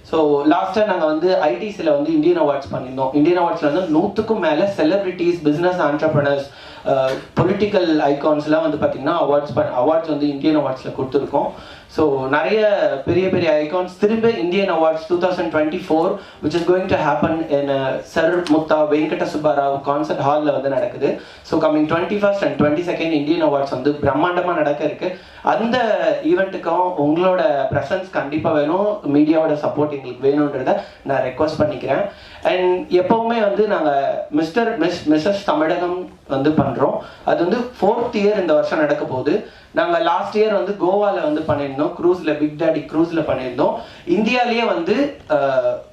Speaker 7: ஸோ லாஸ்ட்டாக நாங்கள் வந்து ஐடிஸில் வந்து இந்தியன் அவார்ட்ஸ் பண்ணியிருந்தோம். இந்தியன் அவார்ட்ஸில் வந்து 100க்கும் மேலே செலிபிரிட்டிஸ், பிஸ்னஸ் ஆண்டர்ப்ரனர்ஸ், பொலிட்டிக்கல் ஐகான்ஸ்லாம் வந்து பார்த்திங்கன்னா அவார்ட்ஸ் வந்து இந்தியன் அவார்ட்ஸில் கொடுத்துருக்கோம். ஸோ நிறைய பெரிய பெரிய ஐகான்ஸ் திரும்ப Indian awards 2024 which is going to happen in sir Mutha Venkata Subbarao concert ஹாலில் வந்து நடக்குது. So coming 21st and 22nd Indian awards வந்து பிரம்மாண்டமாக நடக்க இருக்கு. அந்த ஈவெண்ட்டுக்கும் உங்களோட ப்ரெசன்ஸ் கண்டிப்பாக வேணும், மீடியாவோட சப்போர்ட் எங்களுக்கு வேணுன்றதை நான் ரெக்வஸ்ட் பண்ணிக்கிறேன். அண்ட் எப்போவுமே வந்து நாங்கள் மிஸ்ஸஸ் தமிழகம் வந்து பண்ணுறோம். அது வந்து 4th இயர் இந்த வருஷம் நடக்க போகுது. நாங்கள் லாஸ்ட் இயர் வந்து கோவாவில் வந்து பண்ணியிருந்தோம், க்ரூஸில், பிக் டாடி க்ரூஸில் பண்ணியிருந்தோம். இந்தியாவிலேயே வந்து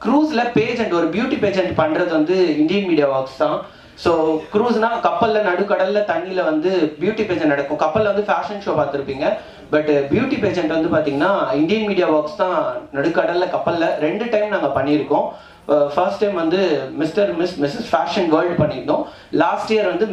Speaker 7: க்ரூஸில் பேஜெண்ட், ஒரு பியூட்டி பேஜெண்ட் பண்ணுறது வந்து இந்தியன் மீடியா ஒர்க்ஸ் தான். ஸோ க்ரூஸ்னா கப்பலில் நடுக்கடலில் தண்ணியில் வந்து பியூட்டி பேஜெண்ட் நடக்கும். கப்பலில் வந்து ஃபேஷன் ஷோ பார்த்துருப்பீங்க, பட் பியூட்டி பேஜெண்ட் வந்து பார்த்தீங்கன்னா இந்தியன் மீடியா ஒர்க்ஸ் தான் நடுக்கடலில் கப்பலில் 2 டைம் நாங்கள் பண்ணியிருக்கோம். ஃபர்ஸ்ட் டைம் வந்து மிஸ்ஸஸ் ஃபேஷன் வேர்ல்டு பண்ணியிருந்தோம். லாஸ்ட் இயர் வந்து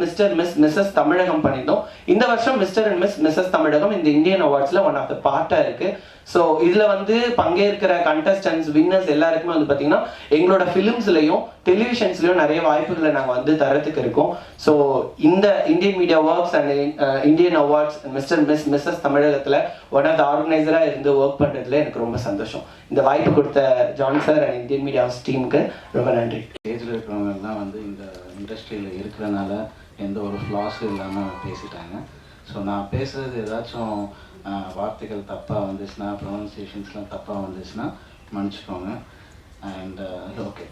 Speaker 7: மிஸ்ஸஸ் தமிழகம் பண்ணியிருந்தோம். இந்த வருஷம் மிஸ்ஸஸ் தமிழகம் இந்த இந்தியன் அவார்ட்ஸில் ஒன் ஆஃப் த பார்ட்டாக இருக்குது. ஸோ இதில் வந்து பங்கேற்கிற கண்டஸ்டன்ஸ், வின்னர்ஸ் எல்லாருக்குமே வந்து பார்த்திங்கன்னா எங்களோட ஃபிலிம்ஸ்லையும் டெலிவிஷன்ஸ்லையும் நிறைய வாய்ப்புகளை நாங்கள் வந்து தரத்துக்கு இருக்கோம். ஸோ இந்த Indian media works and Indian awards Mrs தமிழகத்தில் ஒன் ஆஃப் த ஆர்கனைசராக இருந்து ஒர்க் பண்ணுறதுல எனக்கு ரொம்ப சந்தோஷம். இந்த வாய்ப்பு கொடுத்த John sir and Indian media டீமுக்கு ரொம்ப நன்றி.
Speaker 8: ஸ்டேஜில் இருக்கிறவங்கலாம் வந்து இந்த இண்டஸ்ட்ரியில் இருக்கிறனால எந்த ஒரு ஃப்ளாஸும் இல்லாமல் பேசிட்டாங்க. ஸோ நான் பேசுகிறது ஏதாச்சும் வார்த்தைகள் தப்பாக வந்துச்சுன்னா, ப்ரொனன்சியேஷன்ஸ்லாம் தப்பாக வந்துச்சுன்னா மன்னிச்சிக்கோங்க. அண்ட் ஓகே,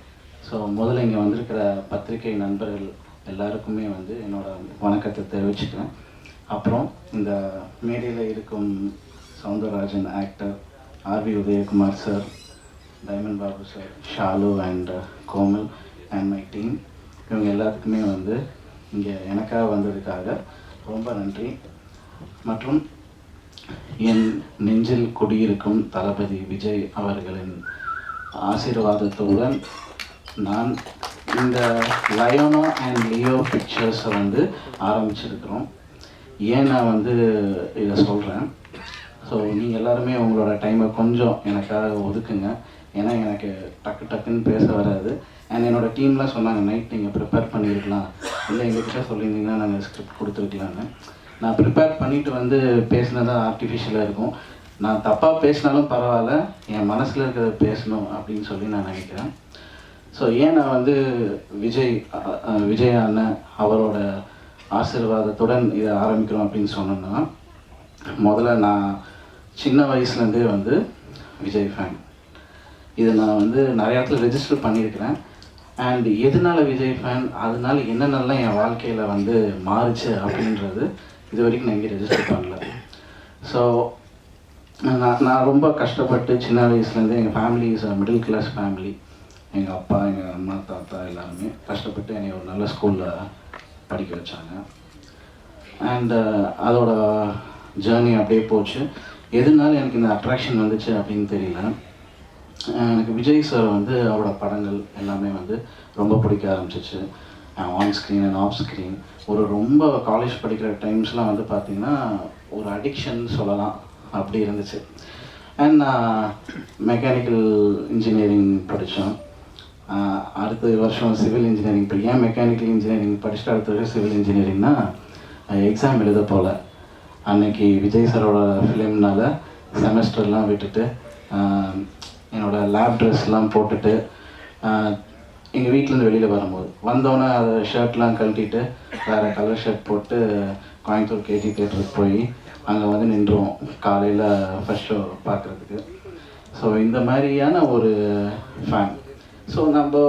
Speaker 8: ஸோ முதல்ல இங்கே வந்திருக்கிற பத்திரிகை நண்பர்கள் எல்லாருக்குமே வந்து என்னோட வணக்கத்தை தெரிவிச்சுக்கிறேன். அப்புறம் இந்த மேடையில் இருக்கும் Soundararajan actor, R V Udhayakumar sir, diamond Babu sir, Shalu and Komal and my team, இவங்க எல்லாத்துக்குமே வந்து இங்கே எனக்காக வந்ததுக்காக ரொம்ப நன்றி. மற்றும் என் நெஞ்சில் குடியிருக்கும் தளபதி விஜய் அவர்களின் ஆசீர்வாதத்துடன் நான் இந்த லயோனோ அண்ட் லியோ பிக்சர்ஸை வந்து ஆரம்பிச்சிருக்கிறோம். ஏன் நான் வந்து இதை சொல்கிறேன், ஸோ நீங்கள் எல்லாருமே உங்களோட டைமை கொஞ்சம் எனக்காக ஒதுக்குங்க. ஏன்னா எனக்கு டக்குன்னு பேச வராது. அண்ட் என்னோடய டீம்லாம் சொன்னாங்க, நைட் நீங்கள் ப்ரிப்பேர் பண்ணியிருக்கலாம், இல்லை எங்ககிட்ட சொல்லியிருந்தீங்கன்னா நாங்கள் ஸ்கிரிப்ட் கொடுத்துருக்கலான்னு. நான் ப்ரிப்பேர் பண்ணிவிட்டு வந்து பேசினதா ஆர்டிஃபிஷியலாக இருக்கும். நான் தப்பாக பேசினாலும் பரவாயில்ல, என் மனசில் இருக்கிறத பேசணும் அப்படின்னு சொல்லி நான் நினைக்கிறேன். ஸோ ஏன் நான் வந்து விஜய் அண்ணன் அவரோட ஆசீர்வாதத்துடன் இதை ஆரம்பிக்கிறோம் அப்படின்னு சொன்னோன்னா, முதல்ல நான் சின்ன வயசுலேருந்தே வந்து விஜய் ஃபேன். இதை நான் வந்து நிறைய இடத்துல ரெஜிஸ்டர் பண்ணியிருக்கிறேன். அண்ட் எதனால விஜய் ஃபேன், அதனால என்னென்னலாம் என் வாழ்க்கையில் வந்து மாறுச்சு அப்படின்றது இது வரைக்கும் நான் எங்கேயும் ரெஜிஸ்டர் பண்ணல. ஸோ நான் ரொம்ப கஷ்டப்பட்டு சின்ன வயசுலேருந்து, எங்கள் family is middle class family. எங்கள் அப்பா, எங்கள் அம்மா, தாத்தா எல்லாருமே கஷ்டப்பட்டு என்னை ஒரு நல்ல ஸ்கூலில் படிக்க வச்சாங்க. அண்ட் அதோட ஜேர்னி அப்படியே போச்சு. எதனால எனக்கு இந்த அட்ராக்ஷன் வந்துச்சு அப்படின்னு தெரியல. எனக்கு விஜய் சார் வந்து அவரோட படங்கள் எல்லாமே வந்து ரொம்ப பிடிக்க ஆரம்பிச்சிச்சு. On screen and off screen. ரொம்ப காலேஜ் படிக்கிற டைம்ஸ்லாம் வந்து பார்த்திங்கன்னா ஒரு அடிக்ஷன் சொல்லலாம், அப்படி இருந்துச்சு. அண்ட் நான் மெக்கானிக்கல் இன்ஜினியரிங் படித்தோம். அடுத்த வருஷம் சிவில் இன்ஜினியரிங் ஏன் மெக்கானிக்கல் இன்ஜினியரிங் படிச்சுட்டு அடுத்த வருஷம் சிவில் இன்ஜினியரிங்னா எக்ஸாம் எழுத போகல. அன்னைக்கு விஜய் சாரோட ஃபிலிம்னால செமஸ்டர்லாம் விட்டுட்டு என்னோடய லேப் ட்ரெஸ்லாம் போட்டுட்டு எங்கள் வீட்டிலேருந்து வெளியில் வரும்போது வந்தோன்னே அதை ஷர்ட்லாம் கழட்டிட்டு வேறு கலர் ஷர்ட் போட்டு கோயம்புத்தூர் கேடி தியேட்டருக்கு போய் அங்கே வந்து நின்றுவோம் காலையில் ஃபர்ஸ்ட் ஷோ பார்க்குறதுக்கு. ஸோ இந்த மாதிரியான ஒரு ஃபேன். ஸோ நம்ம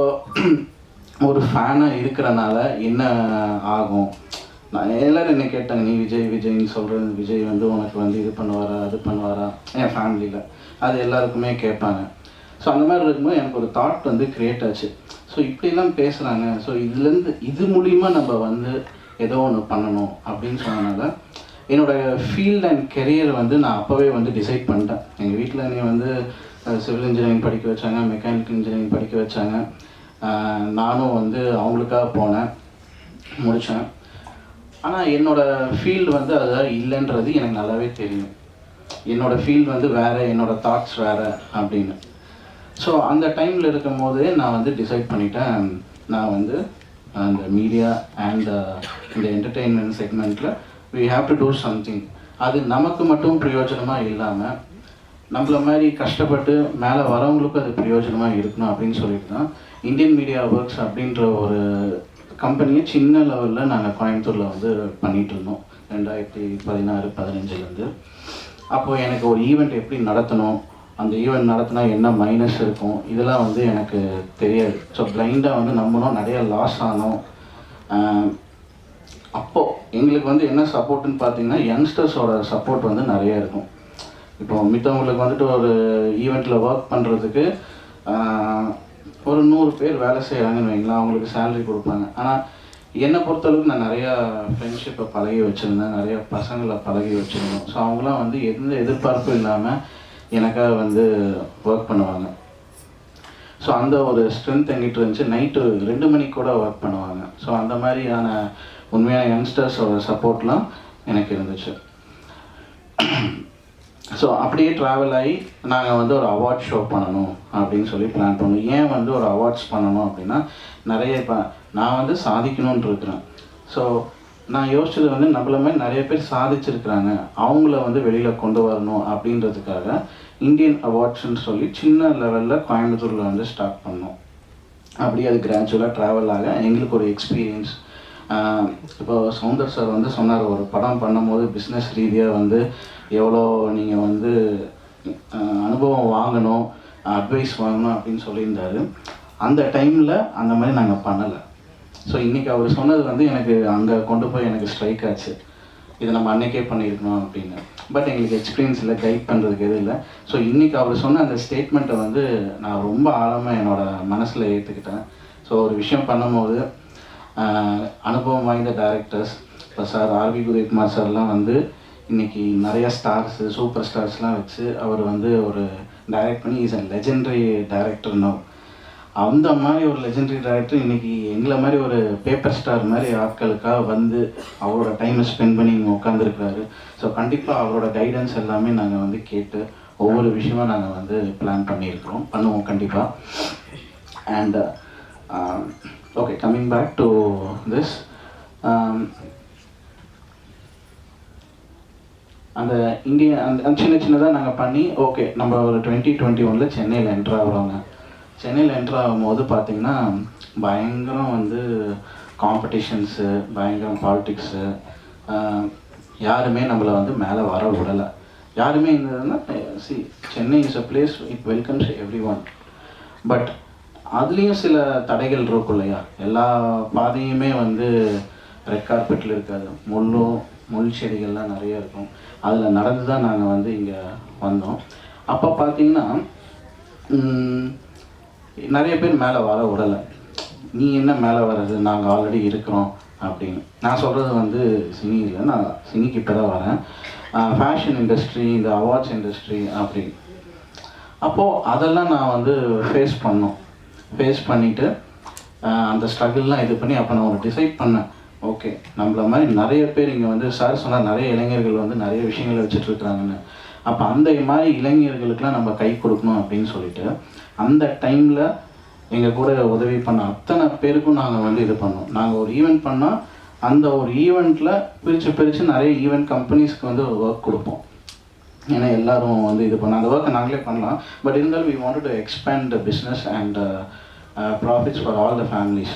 Speaker 8: ஒரு ஃபேனாக இருக்கிறனால என்ன ஆகும், நான் எல்லோரும் என்ன கேட்டாங்க, நீ விஜய்ன்னு சொல்கிறது, விஜய் வந்து உனக்கு வந்து இது பண்ணுவாரா அது பண்ணுவாரா என் ஃபேமிலியில், அது எல்லாருக்குமே கேட்பாங்க. ஸோ அந்த மாதிரி இருக்கும்போது எனக்கு ஒரு தாட் வந்து க்ரியேட் ஆச்சு. ஸோ இப்படிலாம் பேசுகிறாங்க, ஸோ இது மூலிமா நம்ம வந்து ஏதோ ஒன்று பண்ணணும் அப்படின்னு சொன்னனால என்னோடய ஃபீல்ட் அண்ட் கெரியர் வந்து நான் அப்போவே வந்து டிசைட் பண்ணிட்டேன். எங்கள் வீட்டில் நீ வந்து சிவில் இன்ஜினியரிங் படிக்க வச்சாங்க, மெக்கானிக்கல் இன்ஜினியரிங் படிக்க வச்சாங்க. நானும் வந்து அவங்களுக்காக போனேன், முடித்தேன். ஆனால் என்னோடய ஃபீல்டு வந்து அது இல்லைன்றது எனக்கு நல்லாவே தெரியும். என்னோடய ஃபீல்டு வந்து வேறு, என்னோடய தாட்ஸ் வேறு அப்படின்னு. ஸோ அந்த டைமில் இருக்கும் போதே நான் வந்து டிசைட் பண்ணிட்டேன், நான் வந்து அந்த மீடியா அண்ட் இந்த என்டர்டெயின்மெண்ட் செக்மெண்ட்டில் we have to do something. அது நமக்கு மட்டும் பிரயோஜனமாக இல்லாமல் நம்மள மாதிரி கஷ்டப்பட்டு மேலே வரவங்களுக்கும் அது பிரயோஜனமாக இருக்கணும் அப்படின்னு சொல்லிட்டு தான் இந்தியன் மீடியா ஒர்க்ஸ் அப்படின்ற ஒரு கம்பெனியை சின்ன லெவலில் நாங்கள் கோயம்புத்தூரில் வந்து பண்ணிகிட்டு இருந்தோம் 2016-15. அப்போது எனக்கு ஒரு ஈவெண்ட் எப்படி நடத்தணும், அந்த ஈவெண்ட் நடத்தினா என்ன மைனஸ் இருக்கும், இதெல்லாம் வந்து எனக்கு தெரியாது. ஸோ பிளைண்டாக வந்து நம்மளும் நிறைய லாஸ் ஆனோம். அப்போது எங்களுக்கு வந்து என்ன சப்போர்ட்டுன்னு பார்த்தீங்கன்னா யங்ஸ்டர்ஸோட சப்போர்ட் வந்து நிறைய இருக்கும். இப்போது மித்தவங்களுக்கு வந்துட்டு ஒரு ஈவெண்ட்டில் ஒர்க் பண்ணுறதுக்கு ஒரு 100 பேர் வேலை செய்கிறாங்கன்னு வைங்களா, அவங்களுக்கு சேலரி கொடுப்பாங்க. ஆனால் என்னை பொறுத்தளவுக்கு நான் நிறையா ஃப்ரெண்ட்ஷிப்பை பழகி வச்சுருந்தேன், நிறையா பசங்களை பழகி வச்சுருந்தோம். ஸோ அவங்களாம் வந்து எந்த எதிர்பார்ப்பும் இல்லாமல் எனக்காக வந்து ஒர்க் பண்ணுவாங்க. ஸோ அந்த ஒரு ஸ்ட்ரென்த் எங்கிட்ட இருந்துச்சு. நைட்டு 2 மணிக்கு கூட ஒர்க் பண்ணுவாங்க. ஸோ அந்த மாதிரியான உண்மையான யங்ஸ்டர்ஸோட சப்போர்ட்லாம் எனக்கு இருந்துச்சு. ஸோ அப்படியே ட்ராவல் ஆகி நாங்கள் வந்து ஒரு அவார்ட் ஷோ பண்ணணும் அப்படின்னு சொல்லி பிளான் பண்ணோம். ஏன் வந்து ஒரு அவார்ட்ஸ் பண்ணணும் அப்படின்னா, நிறைய இப்போ நான் வந்து சாதிக்கணும்னு இருக்கிறேன். ஸோ நான் யோசிச்சது வந்து நம்மள மாதிரி நிறைய பேர் சாதிச்சிருக்கிறாங்க, அவங்கள வந்து வெளியில் கொண்டு வரணும் அப்படின்றதுக்காக இந்தியன் அவார்ட்ஸ்ன்னு சொல்லி சின்ன லெவலில் கோயம்புத்தூரில் வந்து ஸ்டார்ட் பண்ணோம். அப்படியே அது கிராஜுவலாக ட்ராவல் ஆக எங்களுக்கு ஒரு எக்ஸ்பீரியன்ஸ். இப்போ சௌந்தர் சார் வந்து சொன்னார், ஒரு படம் பண்ணும்போது பிஸ்னஸ் ரீதியாக வந்து எவ்வளோ நீங்கள் வந்து அனுபவம் வாங்கணும், அட்வைஸ் வாங்கணும் அப்படின்னு சொல்லியிருந்தார். அந்த டைமில் அந்த மாதிரி நாங்கள் பண்ணலை. ஸோ இன்றைக்கி அவர் சொன்னது வந்து எனக்கு அங்கே கொண்டு போய் எனக்கு ஸ்ட்ரைக் ஆச்சு, இதை நம்ம அன்றைக்கே பண்ணியிருக்கணும் அப்படின்னு. பட் எங்களுக்கு எக்ஸ்பீரியன்ஸ் இல்லை, கைட் பண்ணுறதுக்கு எதுவும் இல்லை. ஸோ இன்றைக்கி அவர் சொன்ன அந்த ஸ்டேட்மெண்ட்டை வந்து நான் ரொம்ப ஆழமாக என்னோடய மனசில் ஏற்றுக்கிட்டேன். ஸோ ஒரு விஷயம் பண்ணும்போது அனுபவம் வாய்ந்த டைரக்டர்ஸ், இப்போ சார் ஆர்வி உதயகுமார் சார்லாம் வந்து இன்றைக்கி நிறையா ஸ்டார்ஸு, சூப்பர் ஸ்டார்ஸ்லாம் வச்சு அவர் வந்து ஒரு டைரக்ட் பண்ணி இஸ் அ லெஜெண்டரி டைரக்டர்னோ, அந்த மாதிரி ஒரு லெஜெண்டரி டைரக்டர் இன்றைக்கி எங்களை மாதிரி ஒரு பேப்பர் ஸ்டார் மாதிரி ஆட்களுக்காக வந்து அவரோட டைமை ஸ்பெண்ட் பண்ணி இங்கே உட்காந்துருக்கிறாரு. ஸோ கண்டிப்பாக அவரோட கைடன்ஸ் எல்லாமே நாங்கள் வந்து கேட்டு ஒவ்வொரு விஷயமாக நாங்கள் வந்து பிளான் பண்ணுவோம் கண்டிப்பாக. And okay, coming back to this, அந்த இந்தியா அந்த சின்னதாக நாங்கள் பண்ணி ஓகே நம்ம ஒரு 2021 சென்னையில் என்ட்ரு ஆகிறோங்க. சென்னையில் என்ட்ரு ஆகும்போது பார்த்திங்கன்னா பயங்கரம் வந்து காம்படிஷன்ஸு, பயங்கரம் பாலிட்டிக்ஸு, யாருமே நம்மளை வந்து மேலே வர விடலை. யாருமே இருந்ததுன்னா Chennai is a place it welcomes every one. But அதுலேயும் சில தடைகள் இருக்கும் இல்லையா, எல்லா பாதையுமே வந்து ரெட் கார்பெட்டில் இருக்காது, முள் செடிகள்லாம் நிறைய இருக்கும். அதில் நடந்து தான் நாங்கள் வந்து இங்கே வந்தோம். அப்போ பார்த்திங்கன்னா நிறைய பேர் மேலே வர விடலை. நீ என்ன மேலே வர்றது, நாங்கள் ஆல்ரெடி இருக்கிறோம் அப்படின்னு. நான் சொல்கிறது வந்து சினி இல்லை, நான் சினிக்கு இப்போ தான் வரேன், ஃபேஷன் இண்டஸ்ட்ரி, இந்த அவார்ட்ஸ் இண்டஸ்ட்ரி அப்படின்னு. அப்போது அதெல்லாம் நான் வந்து ஃபேஸ் பண்ணிவிட்டு அந்த ஸ்ட்ரகிள்லாம் இது பண்ணி அப்போ நான் ஒரு டிசைட் பண்ணேன், ஓகே நம்மள மாதிரி நிறைய பேர் இங்கே வந்து சார் சொன்னால் நிறைய இளைஞர்கள் வந்து நிறைய விஷயங்களை வச்சுட்ருக்குறாங்கன்னு. அப்போ அந்த மாதிரி இளைஞர்களுக்கெலாம் நம்ம கை கொடுக்கணும் அப்படின்னு சொல்லிட்டு அந்த டைமில் எங்கள் கூட உதவி பண்ண அத்தனை பேருக்கும் நாங்கள் வந்து இது பண்ணோம். நாங்கள் ஒரு ஈவெண்ட் பண்ணால் அந்த ஒரு ஈவெண்ட்டில் பிரித்து நிறைய ஈவெண்ட் கம்பெனிஸ்க்கு வந்து ஒர்க் கொடுப்போம். ஏன்னா எல்லோரும் வந்து இது பண்ண அந்த ஒர்க்கை நாங்களே பண்ணலாம். பட் இருந்தாலும் we wanted to expand the business and profits for all the families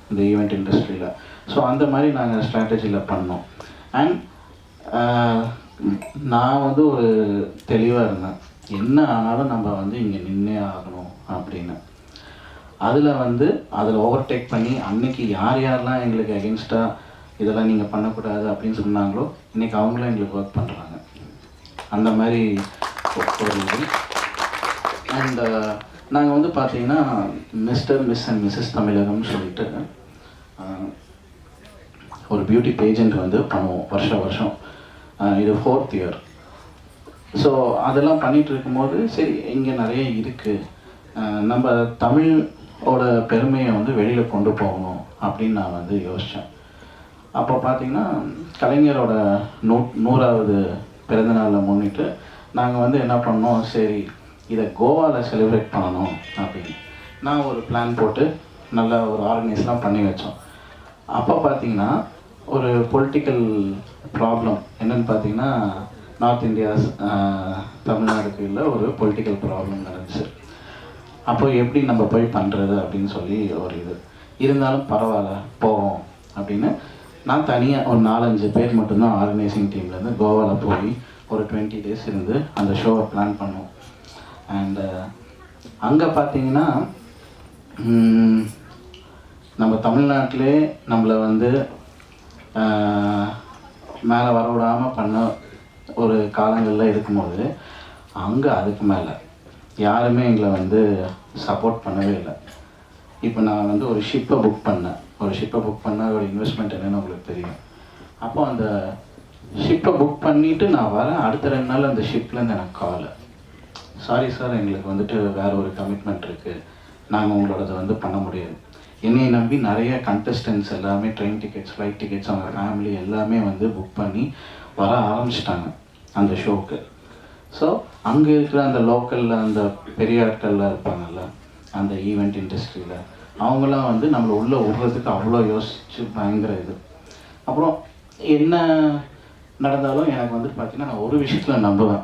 Speaker 8: இந்த ஈவெண்ட் இண்டஸ்ட்ரியில். ஸோ அந்த மாதிரி நாங்கள் ஸ்ட்ராட்டஜியில் பண்ணோம். அண்ட் நான் வந்து ஒரு தெளிவாக இருந்தேன், என்ன ஆனாலும் நம்ம வந்து இங்கே நின்னே ஆகணும் அப்படின்னு. அதில் ஓவர்டேக் பண்ணி அன்னைக்கு யாரெல்லாம் எங்களுக்கு அகென்ஸ்டாக இதெல்லாம் நீங்கள் பண்ணக்கூடாது அப்படின்னு சொன்னாங்களோ இன்றைக்கி அவங்களும் எங்களுக்கு ஒர்க் பண்ணுறாங்க. அந்த மாதிரி ஒரு இது. அண்ட் நாங்கள் வந்து பார்த்தீங்கன்னா மிஸ்டர், மிஸ் அண்ட் மிஸ்ஸஸ் தமிழகம்னு சொல்லிட்டு ஒரு பியூட்டி பேஜெண்ட் வந்து பண்ணுவோம் வருஷம். இது 4th இயர். ஸோ அதெல்லாம் பண்ணிகிட்டு இருக்கும்போது சரி இங்கே நிறைய இருக்குது, நம்ம தமிழோட பெருமையை வந்து வெளியில் கொண்டு போகணும் அப்படின்னு நான் வந்து யோசித்தேன். அப்போ பார்த்திங்கன்னா கலைஞரோட 100வது பிறந்தநாளை முன்னிட்டு நாங்கள் வந்து என்ன பண்ணோம், சரி இதை கோவாவில் செலிப்ரேட் பண்ணணும் அப்படின்னு நான் ஒரு பிளான் போட்டு நல்லா ஒரு ஆர்கனைஸ்லாம் பண்ணி வச்சோம். அப்போ பார்த்திங்கன்னா ஒரு பொலிட்டிக்கல் ப்ராப்ளம் என்னென்னு பார்த்தீங்கன்னா நார்த் இந்தியாஸ் தமிழ்நாடுக்கு இல்லை ஒரு பொலிட்டிக்கல் ப்ராப்ளம் நடந்துச்சு. அப்போ எப்படி நம்ம போய் பண்ணுறது அப்படின்னு சொல்லி ஒரு இது இருந்தாலும் பரவாயில்ல போவோம் அப்படின்னு நான் தனியாக ஒரு 4-5 பேர் மட்டும்தான் ஆர்கனைசிங் டீம்லேருந்து கோவாவில் போய் ஒரு 20 days இருந்து அந்த ஷோவை பிளான் பண்ணோம். அண்டு அங்கே பார்த்தீங்கன்னா நம்ம தமிழ்நாட்டிலே நம்மளை வந்து மேலே வர விடாமல் பண்ண ஒரு காலங்களில் இருக்கும்போது அங்கே அதுக்கு மேலே யாருமே எங்களை வந்து சப்போர்ட் பண்ணவே இல்லை. இப்போ நான் வந்து ஒரு ஷிப்பை புக் பண்ணேன். ஒரு ஷிப்பை புக் பண்ணால் ஒரு இன்வெஸ்ட்மெண்ட் என்னென்னு உங்களுக்கு தெரியும். அப்போ அந்த ஷிப்பை புக் பண்ணிவிட்டு நான் வரேன், அடுத்த 2 நாள் அந்த ஷிப்லேருந்து எனக்கு கால், சாரி சார் எங்களுக்கு வந்துட்டு வேறு ஒரு கமிட்மெண்ட் இருக்குது, நாங்கள் உங்களோடதை வந்து பண்ண முடியாது. என்னையை நம்பி நிறைய கண்டஸ்டன்ஸ் எல்லாமே ட்ரெயின் டிக்கெட்ஸ், ஃப்ளைட் டிக்கெட்ஸ், அவங்க ஃபேமிலி எல்லாமே வந்து புக் பண்ணி வர ஆரம்பிச்சிட்டாங்க அந்த ஷோவுக்கு. ஸோ அங்கே இருக்கிற அந்த லோக்கலில் அந்த பெரிய ஆட்கள்லாம் இருப்பாங்கல்ல அந்த ஈவெண்ட் இண்டஸ்ட்ரியில், அவங்களாம் வந்து நம்மளை உள்ளே விடுறதுக்கு அவ்வளோ யோசிச்சு பயங்கர இது. அப்புறம் என்ன நடந்தாலும் எனக்கு வந்து பார்த்திங்கன்னா நான் ஒரு விஷயத்தில் நம்புவேன்,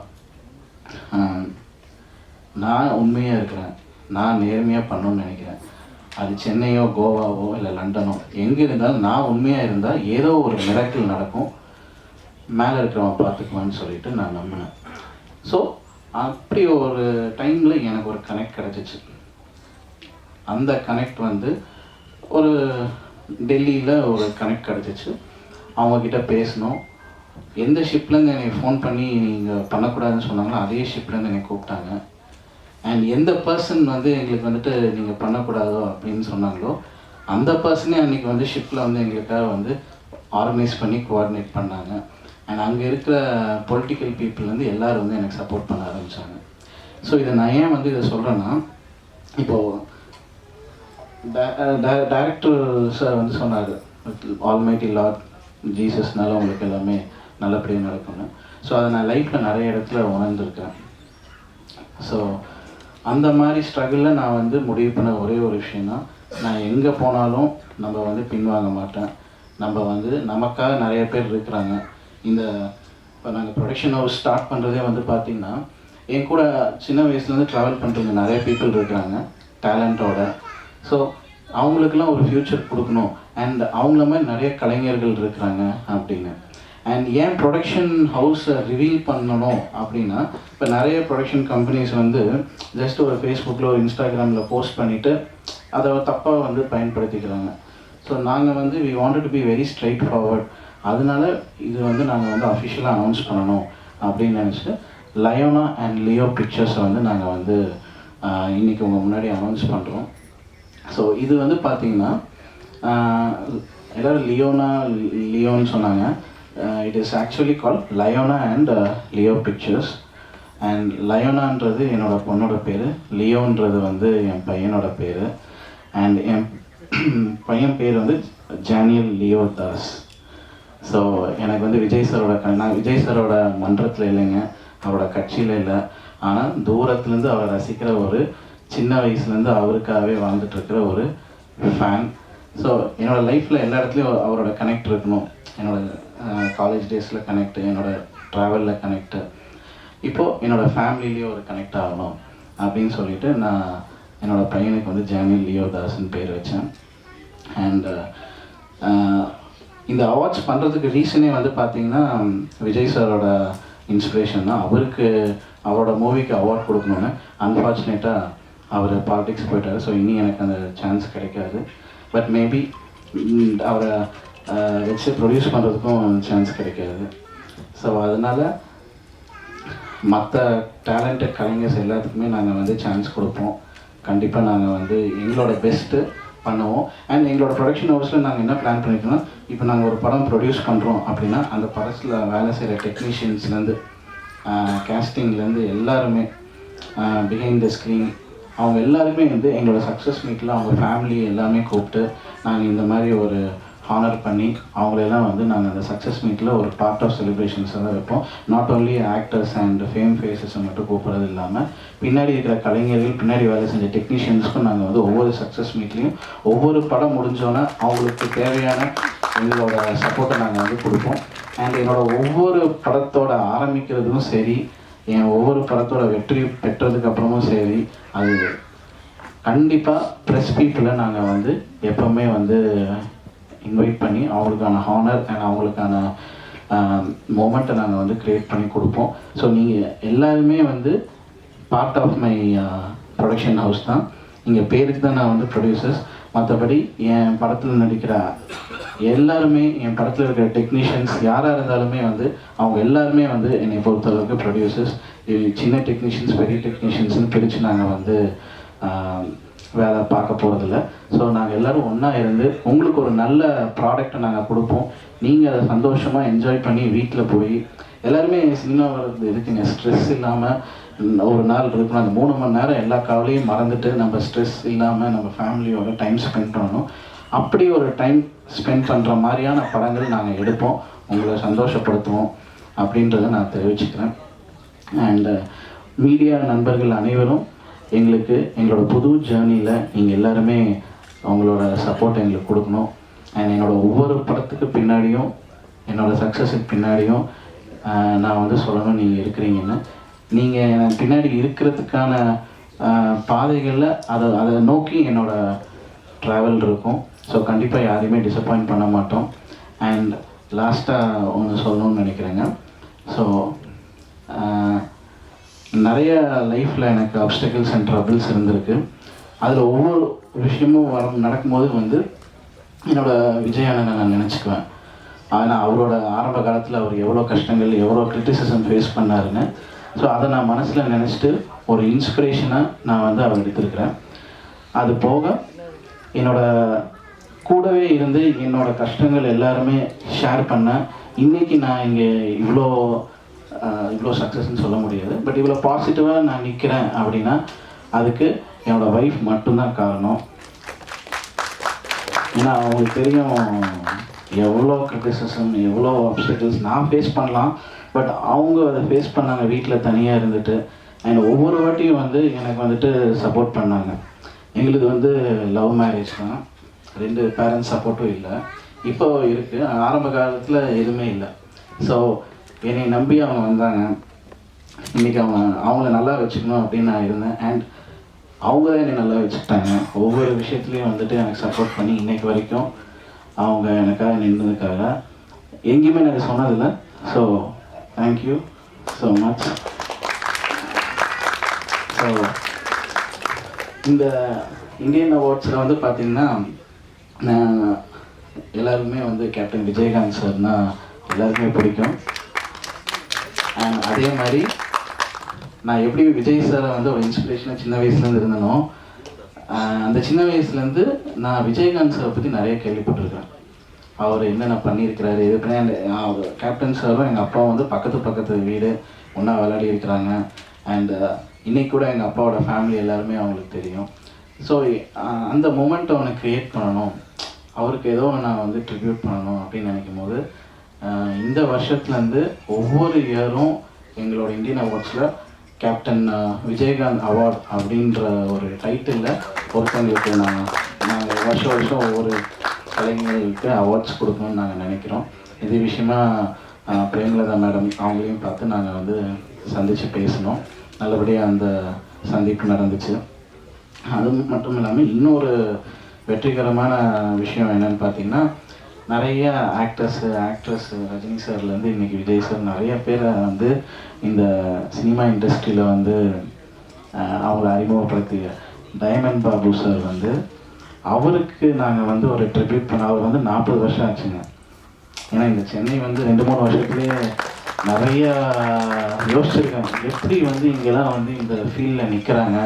Speaker 8: நான் உண்மையாக இருக்கிறேன், நான் நேர்மையாக பண்ணணும்னு நினைக்கிறேன். அது சென்னையோ கோவாவோ இல்லை லண்டனோ எங்கே இருந்தாலும் நான் உண்மையாக இருந்தால் ஏதோ ஒரு மிராக்கிள் நடக்கும், மேலே இருக்கிறவன் பார்த்துக்குவான்னு சொல்லிட்டு நான் நம்பினேன். ஸோ அப்படி ஒரு டைமில் எனக்கு ஒரு கனெக்ட் கிடச்சிச்சு. அந்த கனெக்ட் வந்து ஒரு டெல்லியில் ஒரு கனெக்ட் கிடச்சிச்சு. அவங்கக்கிட்ட பேசணும். எந்த ஷிப்லேருந்து என்னை ஃபோன் பண்ணி நீங்கள் பண்ணக்கூடாதுன்னு சொன்னாங்களோ அதே ஷிப்லேருந்து என்னை கூப்பிட்டாங்க. அண்ட் எந்த பர்சன் வந்து எங்களுக்கு வந்துட்டு நீங்கள் பண்ணக்கூடாதோ அப்படின்னு சொன்னாங்களோ அந்த பர்சனே அன்றைக்கி வந்து ஷிப்பில் வந்து எங்களுக்காக வந்து ஆர்கனைஸ் பண்ணி கோஆர்டினேட் பண்ணாங்க. அண்ட் அங்கே இருக்கிற பொலிட்டிக்கல் பீப்புள் எல்லோரும் வந்து எனக்கு சப்போர்ட் பண்ண ஆரம்பித்தாங்க. ஸோ இதை நான் ஏன் வந்து இதை சொல்கிறேன்னா, இப்போது டைரக்டர் சார் வந்து சொன்னார் ஆல்மைட்டி லார்ட் ஜீசஸ்னால உங்களுக்கு எல்லாமே நல்லபடியாக நடக்கும்னு. ஸோ அதை நான் லைஃப்பில் நிறைய இடத்துல உணர்ந்துருக்கேன். ஸோ அந்த மாதிரி ஸ்ட்ரகிளில் நான் வந்து முடிவு பண்ண ஒரே ஒரு விஷயந்தான், நான் எங்கே போனாலும் நம்ம வந்து பின்வாங்க மாட்டேன். நம்ம வந்து நமக்காக நிறைய பேர் இருக்கிறாங்க. இந்த இப்போ நாங்கள் ப்ரொடக்ஷன் ஹவுஸ் ஸ்டார்ட் பண்ணுறதே வந்து பார்த்திங்கன்னா என் கூட சின்ன வயசுலேருந்து ட்ராவல் பண்ணுறவங்க நிறைய பீப்புள் இருக்கிறாங்க டேலண்ட்டோட. ஸோ அவங்களுக்கெல்லாம் ஒரு ஃப்யூச்சர் கொடுக்கணும் அண்ட் அவங்கள மாதிரி நிறைய கலைஞர்கள் இருக்கிறாங்க அப்படின்னு. அண்ட் ஏன் ப்ரொடக்ஷன் ஹவுஸை ரிவீல் பண்ணணும் அப்படின்னா, இப்போ நிறைய ப்ரொடக்ஷன் கம்பெனிஸ் வந்து ஜஸ்ட் ஒரு ஃபேஸ்புக்கில் ஒரு இன்ஸ்டாகிராமில் போஸ்ட் பண்ணிவிட்டு அதை தப்பாக வந்து பயன்படுத்திக்கிறாங்க. ஸோ நாங்கள் வந்து we wanted to be very straight forward. அதனால இது வந்து நாங்கள் வந்து அஃபிஷியலாக அனௌன்ஸ் பண்ணணும் அப்படின்னு நினச்சிட்டு லயோனா அண்ட் லியோ பிக்சர்ஸை வந்து நாங்கள் வந்து இன்றைக்கி உங்கள் முன்னாடி அனௌன்ஸ் பண்ணுறோம். ஸோ இது வந்து பார்த்திங்கன்னா எல்லோரும் லியோன்னு சொன்னாங்க. It is actually call Leona and Leo pictures. And லயோனான்றது என்னோட பொண்ணோட பேர், லியோன்றது வந்து என் பையனோட பேர். அண்ட் என் பையன் பேர் வந்து ஜானியல் லியோ தாஸ். ஸோ எனக்கு வந்து விஜய் சாரோட நான் விஜய் சாரோட மன்றத்தில் இல்லைங்க, அவரோட கட்சியில் இல்லை, ஆனால் தூரத்துலேருந்து அவரை ரசிக்கிற ஒரு சின்ன வயசுலேருந்து அவருக்காகவே வாழ்ந்துட்டுருக்கிற ஒரு ஃபேன். ஸோ என்னோடய லைஃப்பில் எல்லா இடத்துலையும் அவரோட கனெக்ட் இருக்கணும். என்னோடய காலேஜ் டேஸில் கனெக்ட், என்னோடய ட்ராவலில் கனெக்டு, இப்போது என்னோடய ஃபேமிலிலேயே ஒரு கனெக்ட் ஆகணும் அப்படின்னு சொல்லிட்டு நான் என்னோடய பையனுக்கு வந்து ஜானியல் லியோ தாஸ்ன்னு பேர் வச்சேன். அண்ட் இந்த அவார்ட்ஸ் பண்ணுறதுக்கு ரீசனே வந்து பார்த்திங்கன்னா விஜய் சாரோட இன்ஸ்பிரேஷன் தான். அவருக்கு அவரோட மூவிக்கு அவார்ட் கொடுக்கணுன்னு அன்ஃபார்ச்சுனேட்டாக அவர் பாலிடிக்ஸ் போயிட்டார். ஸோ இனி எனக்கு அந்த சான்ஸ் கிடைக்காது. பட் மேபி அவரை வச்சு ப்ரொடியூஸ் பண்ணுறதுக்கும் சான்ஸ் கிடைக்காது. ஸோ அதனால் மற்ற டேலண்டட் கலைஞர்ஸ் எல்லாத்துக்குமே நாங்கள் வந்து சான்ஸ் கொடுப்போம். கண்டிப்பாக நாங்கள் வந்து எங்களோட பெஸ்ட்டு பண்ணுவோம். அண்ட் எங்களோட ப்ரொடக்ஷன் ஹவுஸில் நாங்கள் என்ன பிளான் பண்ணியிருக்கோம்னா, இப்போ நாங்கள் ஒரு படம் ப்ரொடியூஸ் பண்ணுறோம் அப்படின்னா அந்த படத்தில் வேலை செய்கிற டெக்னீஷியன்ஸ்லேருந்து கேஸ்டிங்லேருந்து எல்லாருமே பிஹைண்ட் த ஸ்க்ரீன் அவங்க எல்லாருமே வந்து எங்களோட சக்ஸஸ் மீட்டில் அவங்க ஃபேமிலி எல்லாமே கூப்பிட்டு நாங்கள் இந்த மாதிரி ஒரு ஹானர் பண்ணி அவங்களெல்லாம் வந்து நாங்கள் அந்த சக்ஸஸ் மீட்டில் ஒரு பார்ட் ஆஃப் செலிப்ரேஷன்ஸ் தான் வைப்போம். Not only actors and fame ஃபேஸஸை மட்டும் கூப்பிட்றது இல்லாமல் பின்னாடி இருக்கிற கலைஞர்கள், பின்னாடி வேலை செஞ்ச டெக்னீஷியன்ஸ்க்கும் நாங்கள் வந்து ஒவ்வொரு சக்ஸஸ் மீட்லேயும் ஒவ்வொரு படம் முடிஞ்சோன்னே அவங்களுக்கு தேவையான எங்களோட சப்போர்ட்டை நாங்கள் வந்து கொடுப்போம். அண்ட் என்னோடய ஒவ்வொரு படத்தோட ஆரம்பிக்கிறதும் சரி, என் ஒவ்வொரு படத்தோட வெற்றி பெற்றதுக்கு அப்புறமும் சரி, அது கண்டிப்பாக ப்ரெஸ் பீப்புளை நாங்கள் வந்து எப்போவுமே வந்து இன்வைட் பண்ணி அவங்களுக்கான ஹானர் அண்ட் அவங்களுக்கான மொமெண்ட்டை நாங்கள் வந்து க்ரியேட் பண்ணி கொடுப்போம். ஸோ நீங்கள் எல்லாருமே வந்து part of my production house தான். இங்கே பேருக்கு தான் நான் வந்து ப்ரொடியூசர்ஸ். மற்றபடி என் படத்தில் நடிக்கிற எல்லாருமே, என் படத்தில் இருக்கிற டெக்னீஷியன்ஸ் யாராக இருந்தாலுமே வந்து அவங்க எல்லாருமே வந்து என்னை பொறுத்தளவுக்கு ப்ரொடியூசர்ஸ். சின்ன டெக்னீஷியன்ஸ், பெரிய டெக்னீஷியன்ஸ்னு பிரித்து நாங்கள் வந்து வேலை பார்க்க போகிறதில்ல. ஸோ நாங்கள் எல்லோரும் ஒன்றா இருந்து உங்களுக்கு ஒரு நல்ல ப்ராடக்டை நாங்கள் கொடுப்போம். நீங்கள் அதை சந்தோஷமாக என்ஜாய் பண்ணி வீட்டில் போய் எல்லாருமே சினிமா வர்றது இருக்குங்க, ஸ்ட்ரெஸ் இல்லாமல் ஒரு நாள் இருக்கணும். அந்த 3 மணி நேரம் எல்லா கவலையும் மறந்துட்டு நம்ம ஸ்ட்ரெஸ் இல்லாமல் நம்ம ஃபேமிலியோட டைம் ஸ்பெண்ட் பண்ணணும். அப்படி ஒரு டைம் ஸ்பெண்ட் பண்ணுற மாதிரியான படங்கள் நாங்கள் எடுப்போம், உங்களை சந்தோஷப்படுத்துவோம் அப்படின்றத நான் தெரிவிச்சுக்கிறேன். அண்டு மீடியா நண்பர்கள் அனைவரும் எங்களுக்கு எங்களோட புது ஜேர்னியில் நீங்கள் எல்லாருமே அவங்களோட சப்போர்ட் எங்களுக்கு கொடுக்கணும். அண்ட் என்னோடய ஒவ்வொரு படத்துக்கு பின்னாடியும், என்னோடய சக்ஸஸுக்கு பின்னாடியும் நான் வந்து சொல்லணும் நீங்கள் இருக்கிறீங்கன்னு. நீங்கள் பின்னாடி இருக்கிறதுக்கான பாதைகளில் அதை நோக்கி என்னோடய ட்ராவல் இருக்கும். ஸோ கண்டிப்பாக யாரையுமே டிசப்பாயிண்ட் பண்ண மாட்டோம். அண்ட் லாஸ்ட்டாக ஒன்று சொல்லணும்னு நினைக்கிறேங்க. ஸோ நிறைய லைஃப்பில் எனக்கு அப்டக்கிள்ஸ் அண்ட் ட்ரபிள்ஸ் இருந்திருக்கு. அதில் ஒவ்வொரு விஷயமும் நடக்கும்போது வந்து என்னோடய விஜய் அண்ணனை நான் நினச்சிக்குவேன். ஆனால் அவரோட ஆரம்ப காலத்தில் அவர் எவ்வளோ கஷ்டங்கள், எவ்வளோ கிரிட்டிசிசம் ஃபேஸ் பண்ணாருன்னு. ஸோ அதை நான் மனசில் நினச்சிட்டு ஒரு இன்ஸ்பிரேஷனாக நான் வந்து அவர் எடுத்திருக்கிறேன். அது போக என்னோடய கூடவே இருந்து என்னோடய கஷ்டங்கள் எல்லாருமே ஷேர் பண்ணேன். இன்றைக்கி நான் இங்கே இவ்வளோ சக்ஸஸ்ன்னு சொல்ல முடியாது, பட் இவ்வளோ பாசிட்டிவாக நான் நிற்கிறேன் அப்படின்னா அதுக்கு என்னோடய ஒய்ஃப் மட்டும்தான் காரணம். ஏன்னா அவங்களுக்கு தெரியும் எவ்வளோ கிரிட்டிசிசம், எவ்வளோ அப்டக்கிள்ஸ் நான் ஃபேஸ் பண்ணலாம், பட் அவங்க அதை ஃபேஸ் பண்ணாங்க வீட்டில் தனியாக இருந்துட்டு. அண்ட் ஒவ்வொரு வாட்டியும் வந்து எனக்கு வந்துட்டு சப்போர்ட் பண்ணாங்க. எங்களுக்கு வந்து லவ் மேரேஜ் தான், 2 பேரண்ட்ஸ் சப்போர்ட்டும் இல்லை. இப்போ இருக்குது, ஆரம்ப காலத்தில் எதுவுமே இல்லை. ஸோ என்னை நம்பி அவங்க வந்தாங்க. இன்றைக்கி அவங்கள நல்லா வச்சுக்கணும் அப்படின்னு நான் இருந்தேன். அண்ட் அவங்க தான் என்னை நல்லா வச்சுக்கிட்டாங்க. ஒவ்வொரு விஷயத்துலையும் வந்துட்டு எனக்கு சப்போர்ட் பண்ணி இன்றைக்கு வரைக்கும் அவங்க எனக்காக நின்றதுக்காக எங்கேயுமே எனக்கு சொன்னதில்லை. So thank you so much. So இந்த இந்தியன் அவார்ட்ஸில் வந்து பார்த்திங்கன்னா நான் எல்லாருக்குமே வந்து கேப்டன் விஜயகாந்த் சார்னால் எல்லாருக்குமே பிடிக்கும். அண்ட் அதே மாதிரி நான் எப்படி விஜய் சாரை வந்து ஒரு இன்ஸ்பிரேஷனாக சின்ன வயசுலேருந்து இருந்தனோ, அந்த சின்ன வயசுலேருந்து நான் விஜயகாந்த் சாரை பற்றி நிறைய கேள்விப்பட்டிருக்கேன். அவர் என்னென்ன பண்ணியிருக்கிறாரு, இது பண்ணி கேப்டன் சாரும் எங்கள் அப்பாவும் வந்து பக்கத்து வீடு ஒன்றா விளையாடி இருக்கிறாங்க. அண்ட் இன்றைக்கி கூட எங்கள் அப்பாவோட ஃபேமிலி எல்லாருமே அவங்களுக்கு தெரியும். ஸோ அந்த மூமெண்ட்டை அவனை க்ரியேட் பண்ணணும், அவருக்கு ஏதோ நான் வந்து ட்ரிபியூட் பண்ணணும் அப்படின்னு நினைக்கும் போது இந்த வருஷத்துலேருந்து ஒவ்வொரு இயரும் எங்களோட இந்தியன் அவார்ட்ஸில் கேப்டன் விஜயகாந்த் அவார்ட் அப்படின்ற ஒரு டைட்டிலில் ஒருத்தங்களுக்கு நாங்கள் வருஷம் ஒவ்வொரு கலைஞர்களுக்கு அவார்ட்ஸ் கொடுக்கணும்னு நாங்கள் நினைக்கிறோம். இது விஷயமா பிரேமலதா மேடம் அவங்களையும் பார்த்து நாங்கள் வந்து சந்தித்து பேசினோம். நல்லபடியாக அந்த சந்திப்பு நடந்துச்சு. அது மட்டும் இல்லாமல் இன்னொரு வெற்றிகரமான விஷயம் என்னன்னு பார்த்தீங்கன்னா, நிறைய ஆக்ட்ரஸ் ரஜினி சார்லேருந்து இன்றைக்கி விஜய் சார் நிறைய பேரை வந்து இந்த சினிமா இண்டஸ்ட்ரியில் வந்து அவங்கள அறிமுகப்படுத்திய டைமண்ட் பாபு சார் வந்து அவருக்கு நாங்கள் வந்து ஒரு ட்ரிபியூட் பண்ண, அவர் வந்து 40 வருஷம் ஆச்சுங்க. ஏன்னா இந்த சென்னை வந்து 2-3 வருஷத்துலேயே நிறைய யோசிச்சிருக்காங்க எப்படி வந்து இங்கெல்லாம் வந்து இந்த ஃபீல்டில் நிற்கிறாங்க,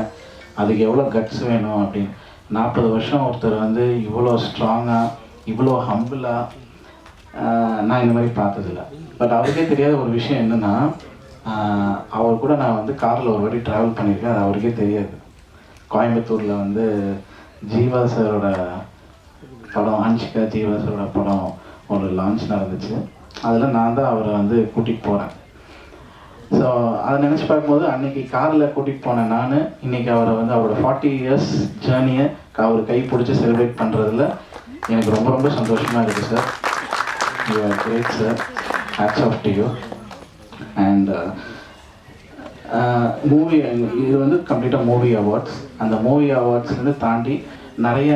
Speaker 8: அதுக்கு எவ்வளோ கட்ஸ் வேணும் அப்படின்னு. 40 வருஷம் ஒருத்தர் வந்து இவ்வளோ ஸ்ட்ராங்காக இவ்வளோ ஹம்பிளாக நான் இந்த மாதிரி பார்த்ததில்ல. பட் அவருக்கே தெரியாத ஒரு விஷயம் என்னென்னா, அவர் கூட நான் வந்து காரில் ஒரு வாட்டி ட்ராவல் பண்ணியிருக்கேன். அது அவருக்கே தெரியாது. கோயம்புத்தூரில் வந்து ஜீவா சாரோட படம், அன்ஷிகா ஜீவா சாரோட படம் ஒரு லான்ச் நடந்துச்சு. அதில் நான் தான் அவரை வந்து கூட்டிகிட்டு போகிறேன். ஸோ அதை நினச்சி பார்க்கும்போது அன்றைக்கி காரில் கூட்டிகிட்டு போனேன் நான். இன்றைக்கி அவரை வந்து அவரோட 40 இயர்ஸ் ஜேர்னியை அவர் கை பிடிச்சி செலிப்ரேட் பண்ணுறதுல எனக்கு ரொம்ப ரொம்ப சந்தோஷமாக இருக்குது sir. You are great sir. Hats off to you. And movie, இது வந்து கம்ப்ளீட்டாக மூவி அவார்ட்ஸ். அந்த மூவி அவார்ட்ஸ்லேருந்து தாண்டி நிறைய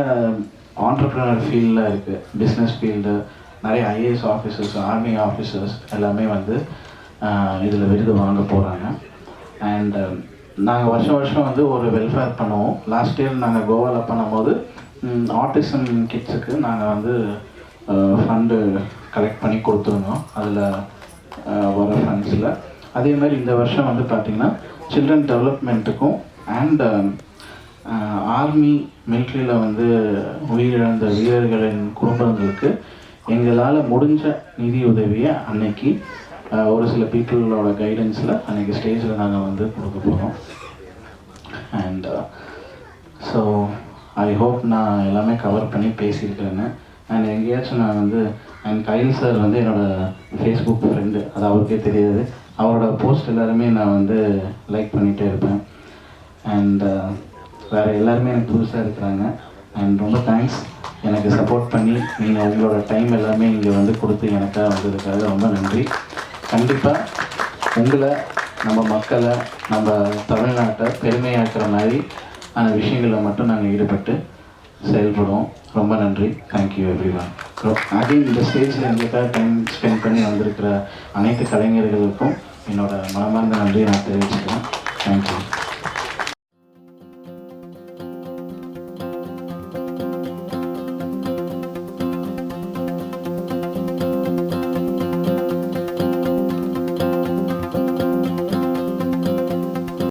Speaker 8: ஆண்டர்ப்ரனர் ஃபீல்டில் இருக்குது, பிஸ்னஸ் ஃபீல்டு, நிறைய ஐஏஎஸ் ஆஃபீஸர்ஸ், ஆர்மி ஆஃபீஸர்ஸ் எல்லாமே வந்து இதில் விருது வாங்க போகிறாங்க. அண்ட் நாங்கள் வருஷம் வந்து ஒரு வெல்ஃபேர் பண்ணுவோம். லாஸ்ட் இயர் நாங்கள் கோவாவில் பண்ணும்போது ஆட்டிசம் கிட்ஸுக்கு நாங்கள் வந்து ஃபண்டு கலெக்ட் பண்ணி கொடுத்துருந்தோம். அதில் வர ஃபண்ட்ஸில் அதே மாதிரி இந்த வருஷம் வந்து பார்த்திங்கன்னா சில்ட்ரன் டெவலப்மெண்ட்டுக்கும் அண்ட் ஆர்மி மிலிட்ரியில் வந்து உயிரிழந்த வீரர்களின் குடும்பங்களுக்கு எங்களால் முடிஞ்ச நிதி உதவியை அன்னைக்கு ஒரு சில பீப்புளோட கைடன்ஸில் அன்றைக்கி ஸ்டேஜில் நாங்கள் வந்து கொடுக்க போகிறோம். அண்ட் ஸோ ஐ ஹோப் நான் எல்லாமே கவர் பண்ணி பேசியிருக்கிறேன்னு. அண்ட் எங்கேயாச்சும் நான் வந்து அண்ட் கைல் சார் வந்து என்னோடய ஃபேஸ்புக் ஃப்ரெண்டு, அது அவருக்கே தெரியாது. அவரோட போஸ்ட் எல்லாருமே நான் வந்து லைக் பண்ணிகிட்டே இருப்பேன். அண்ட் வேறு எல்லாருமே எனக்கு புதுசாக இருக்கிறாங்க. அண்ட் ரொம்ப தேங்க்ஸ் எனக்கு சப்போர்ட் பண்ணி நீங்கள் உங்களோட டைம் எல்லாமே இங்கே வந்து கொடுத்து எனக்காக வந்ததுக்காக ரொம்ப நன்றி. கண்டிப்பாக உங்களை, நம்ம மக்களை, நம்ம தமிழ்நாட்டை பெருமையாக்குற மாதிரி ஆன விஷயங்களில் மட்டும் நாங்கள் ஈடுபட்டு செயல்படுவோம். ரொம்ப நன்றி. Thank you every one. அகைன் இந்த ஸ்டேஜில் எங்களுக்காக டைம் ஸ்பெண்ட் பண்ணி வந்திருக்கிற அனைத்து கலைஞர்களுக்கும் என்னோட மனமார்ந்த நன்றியை நான் தெரிவிச்சுக்கிறேன். தேங்க்யூ.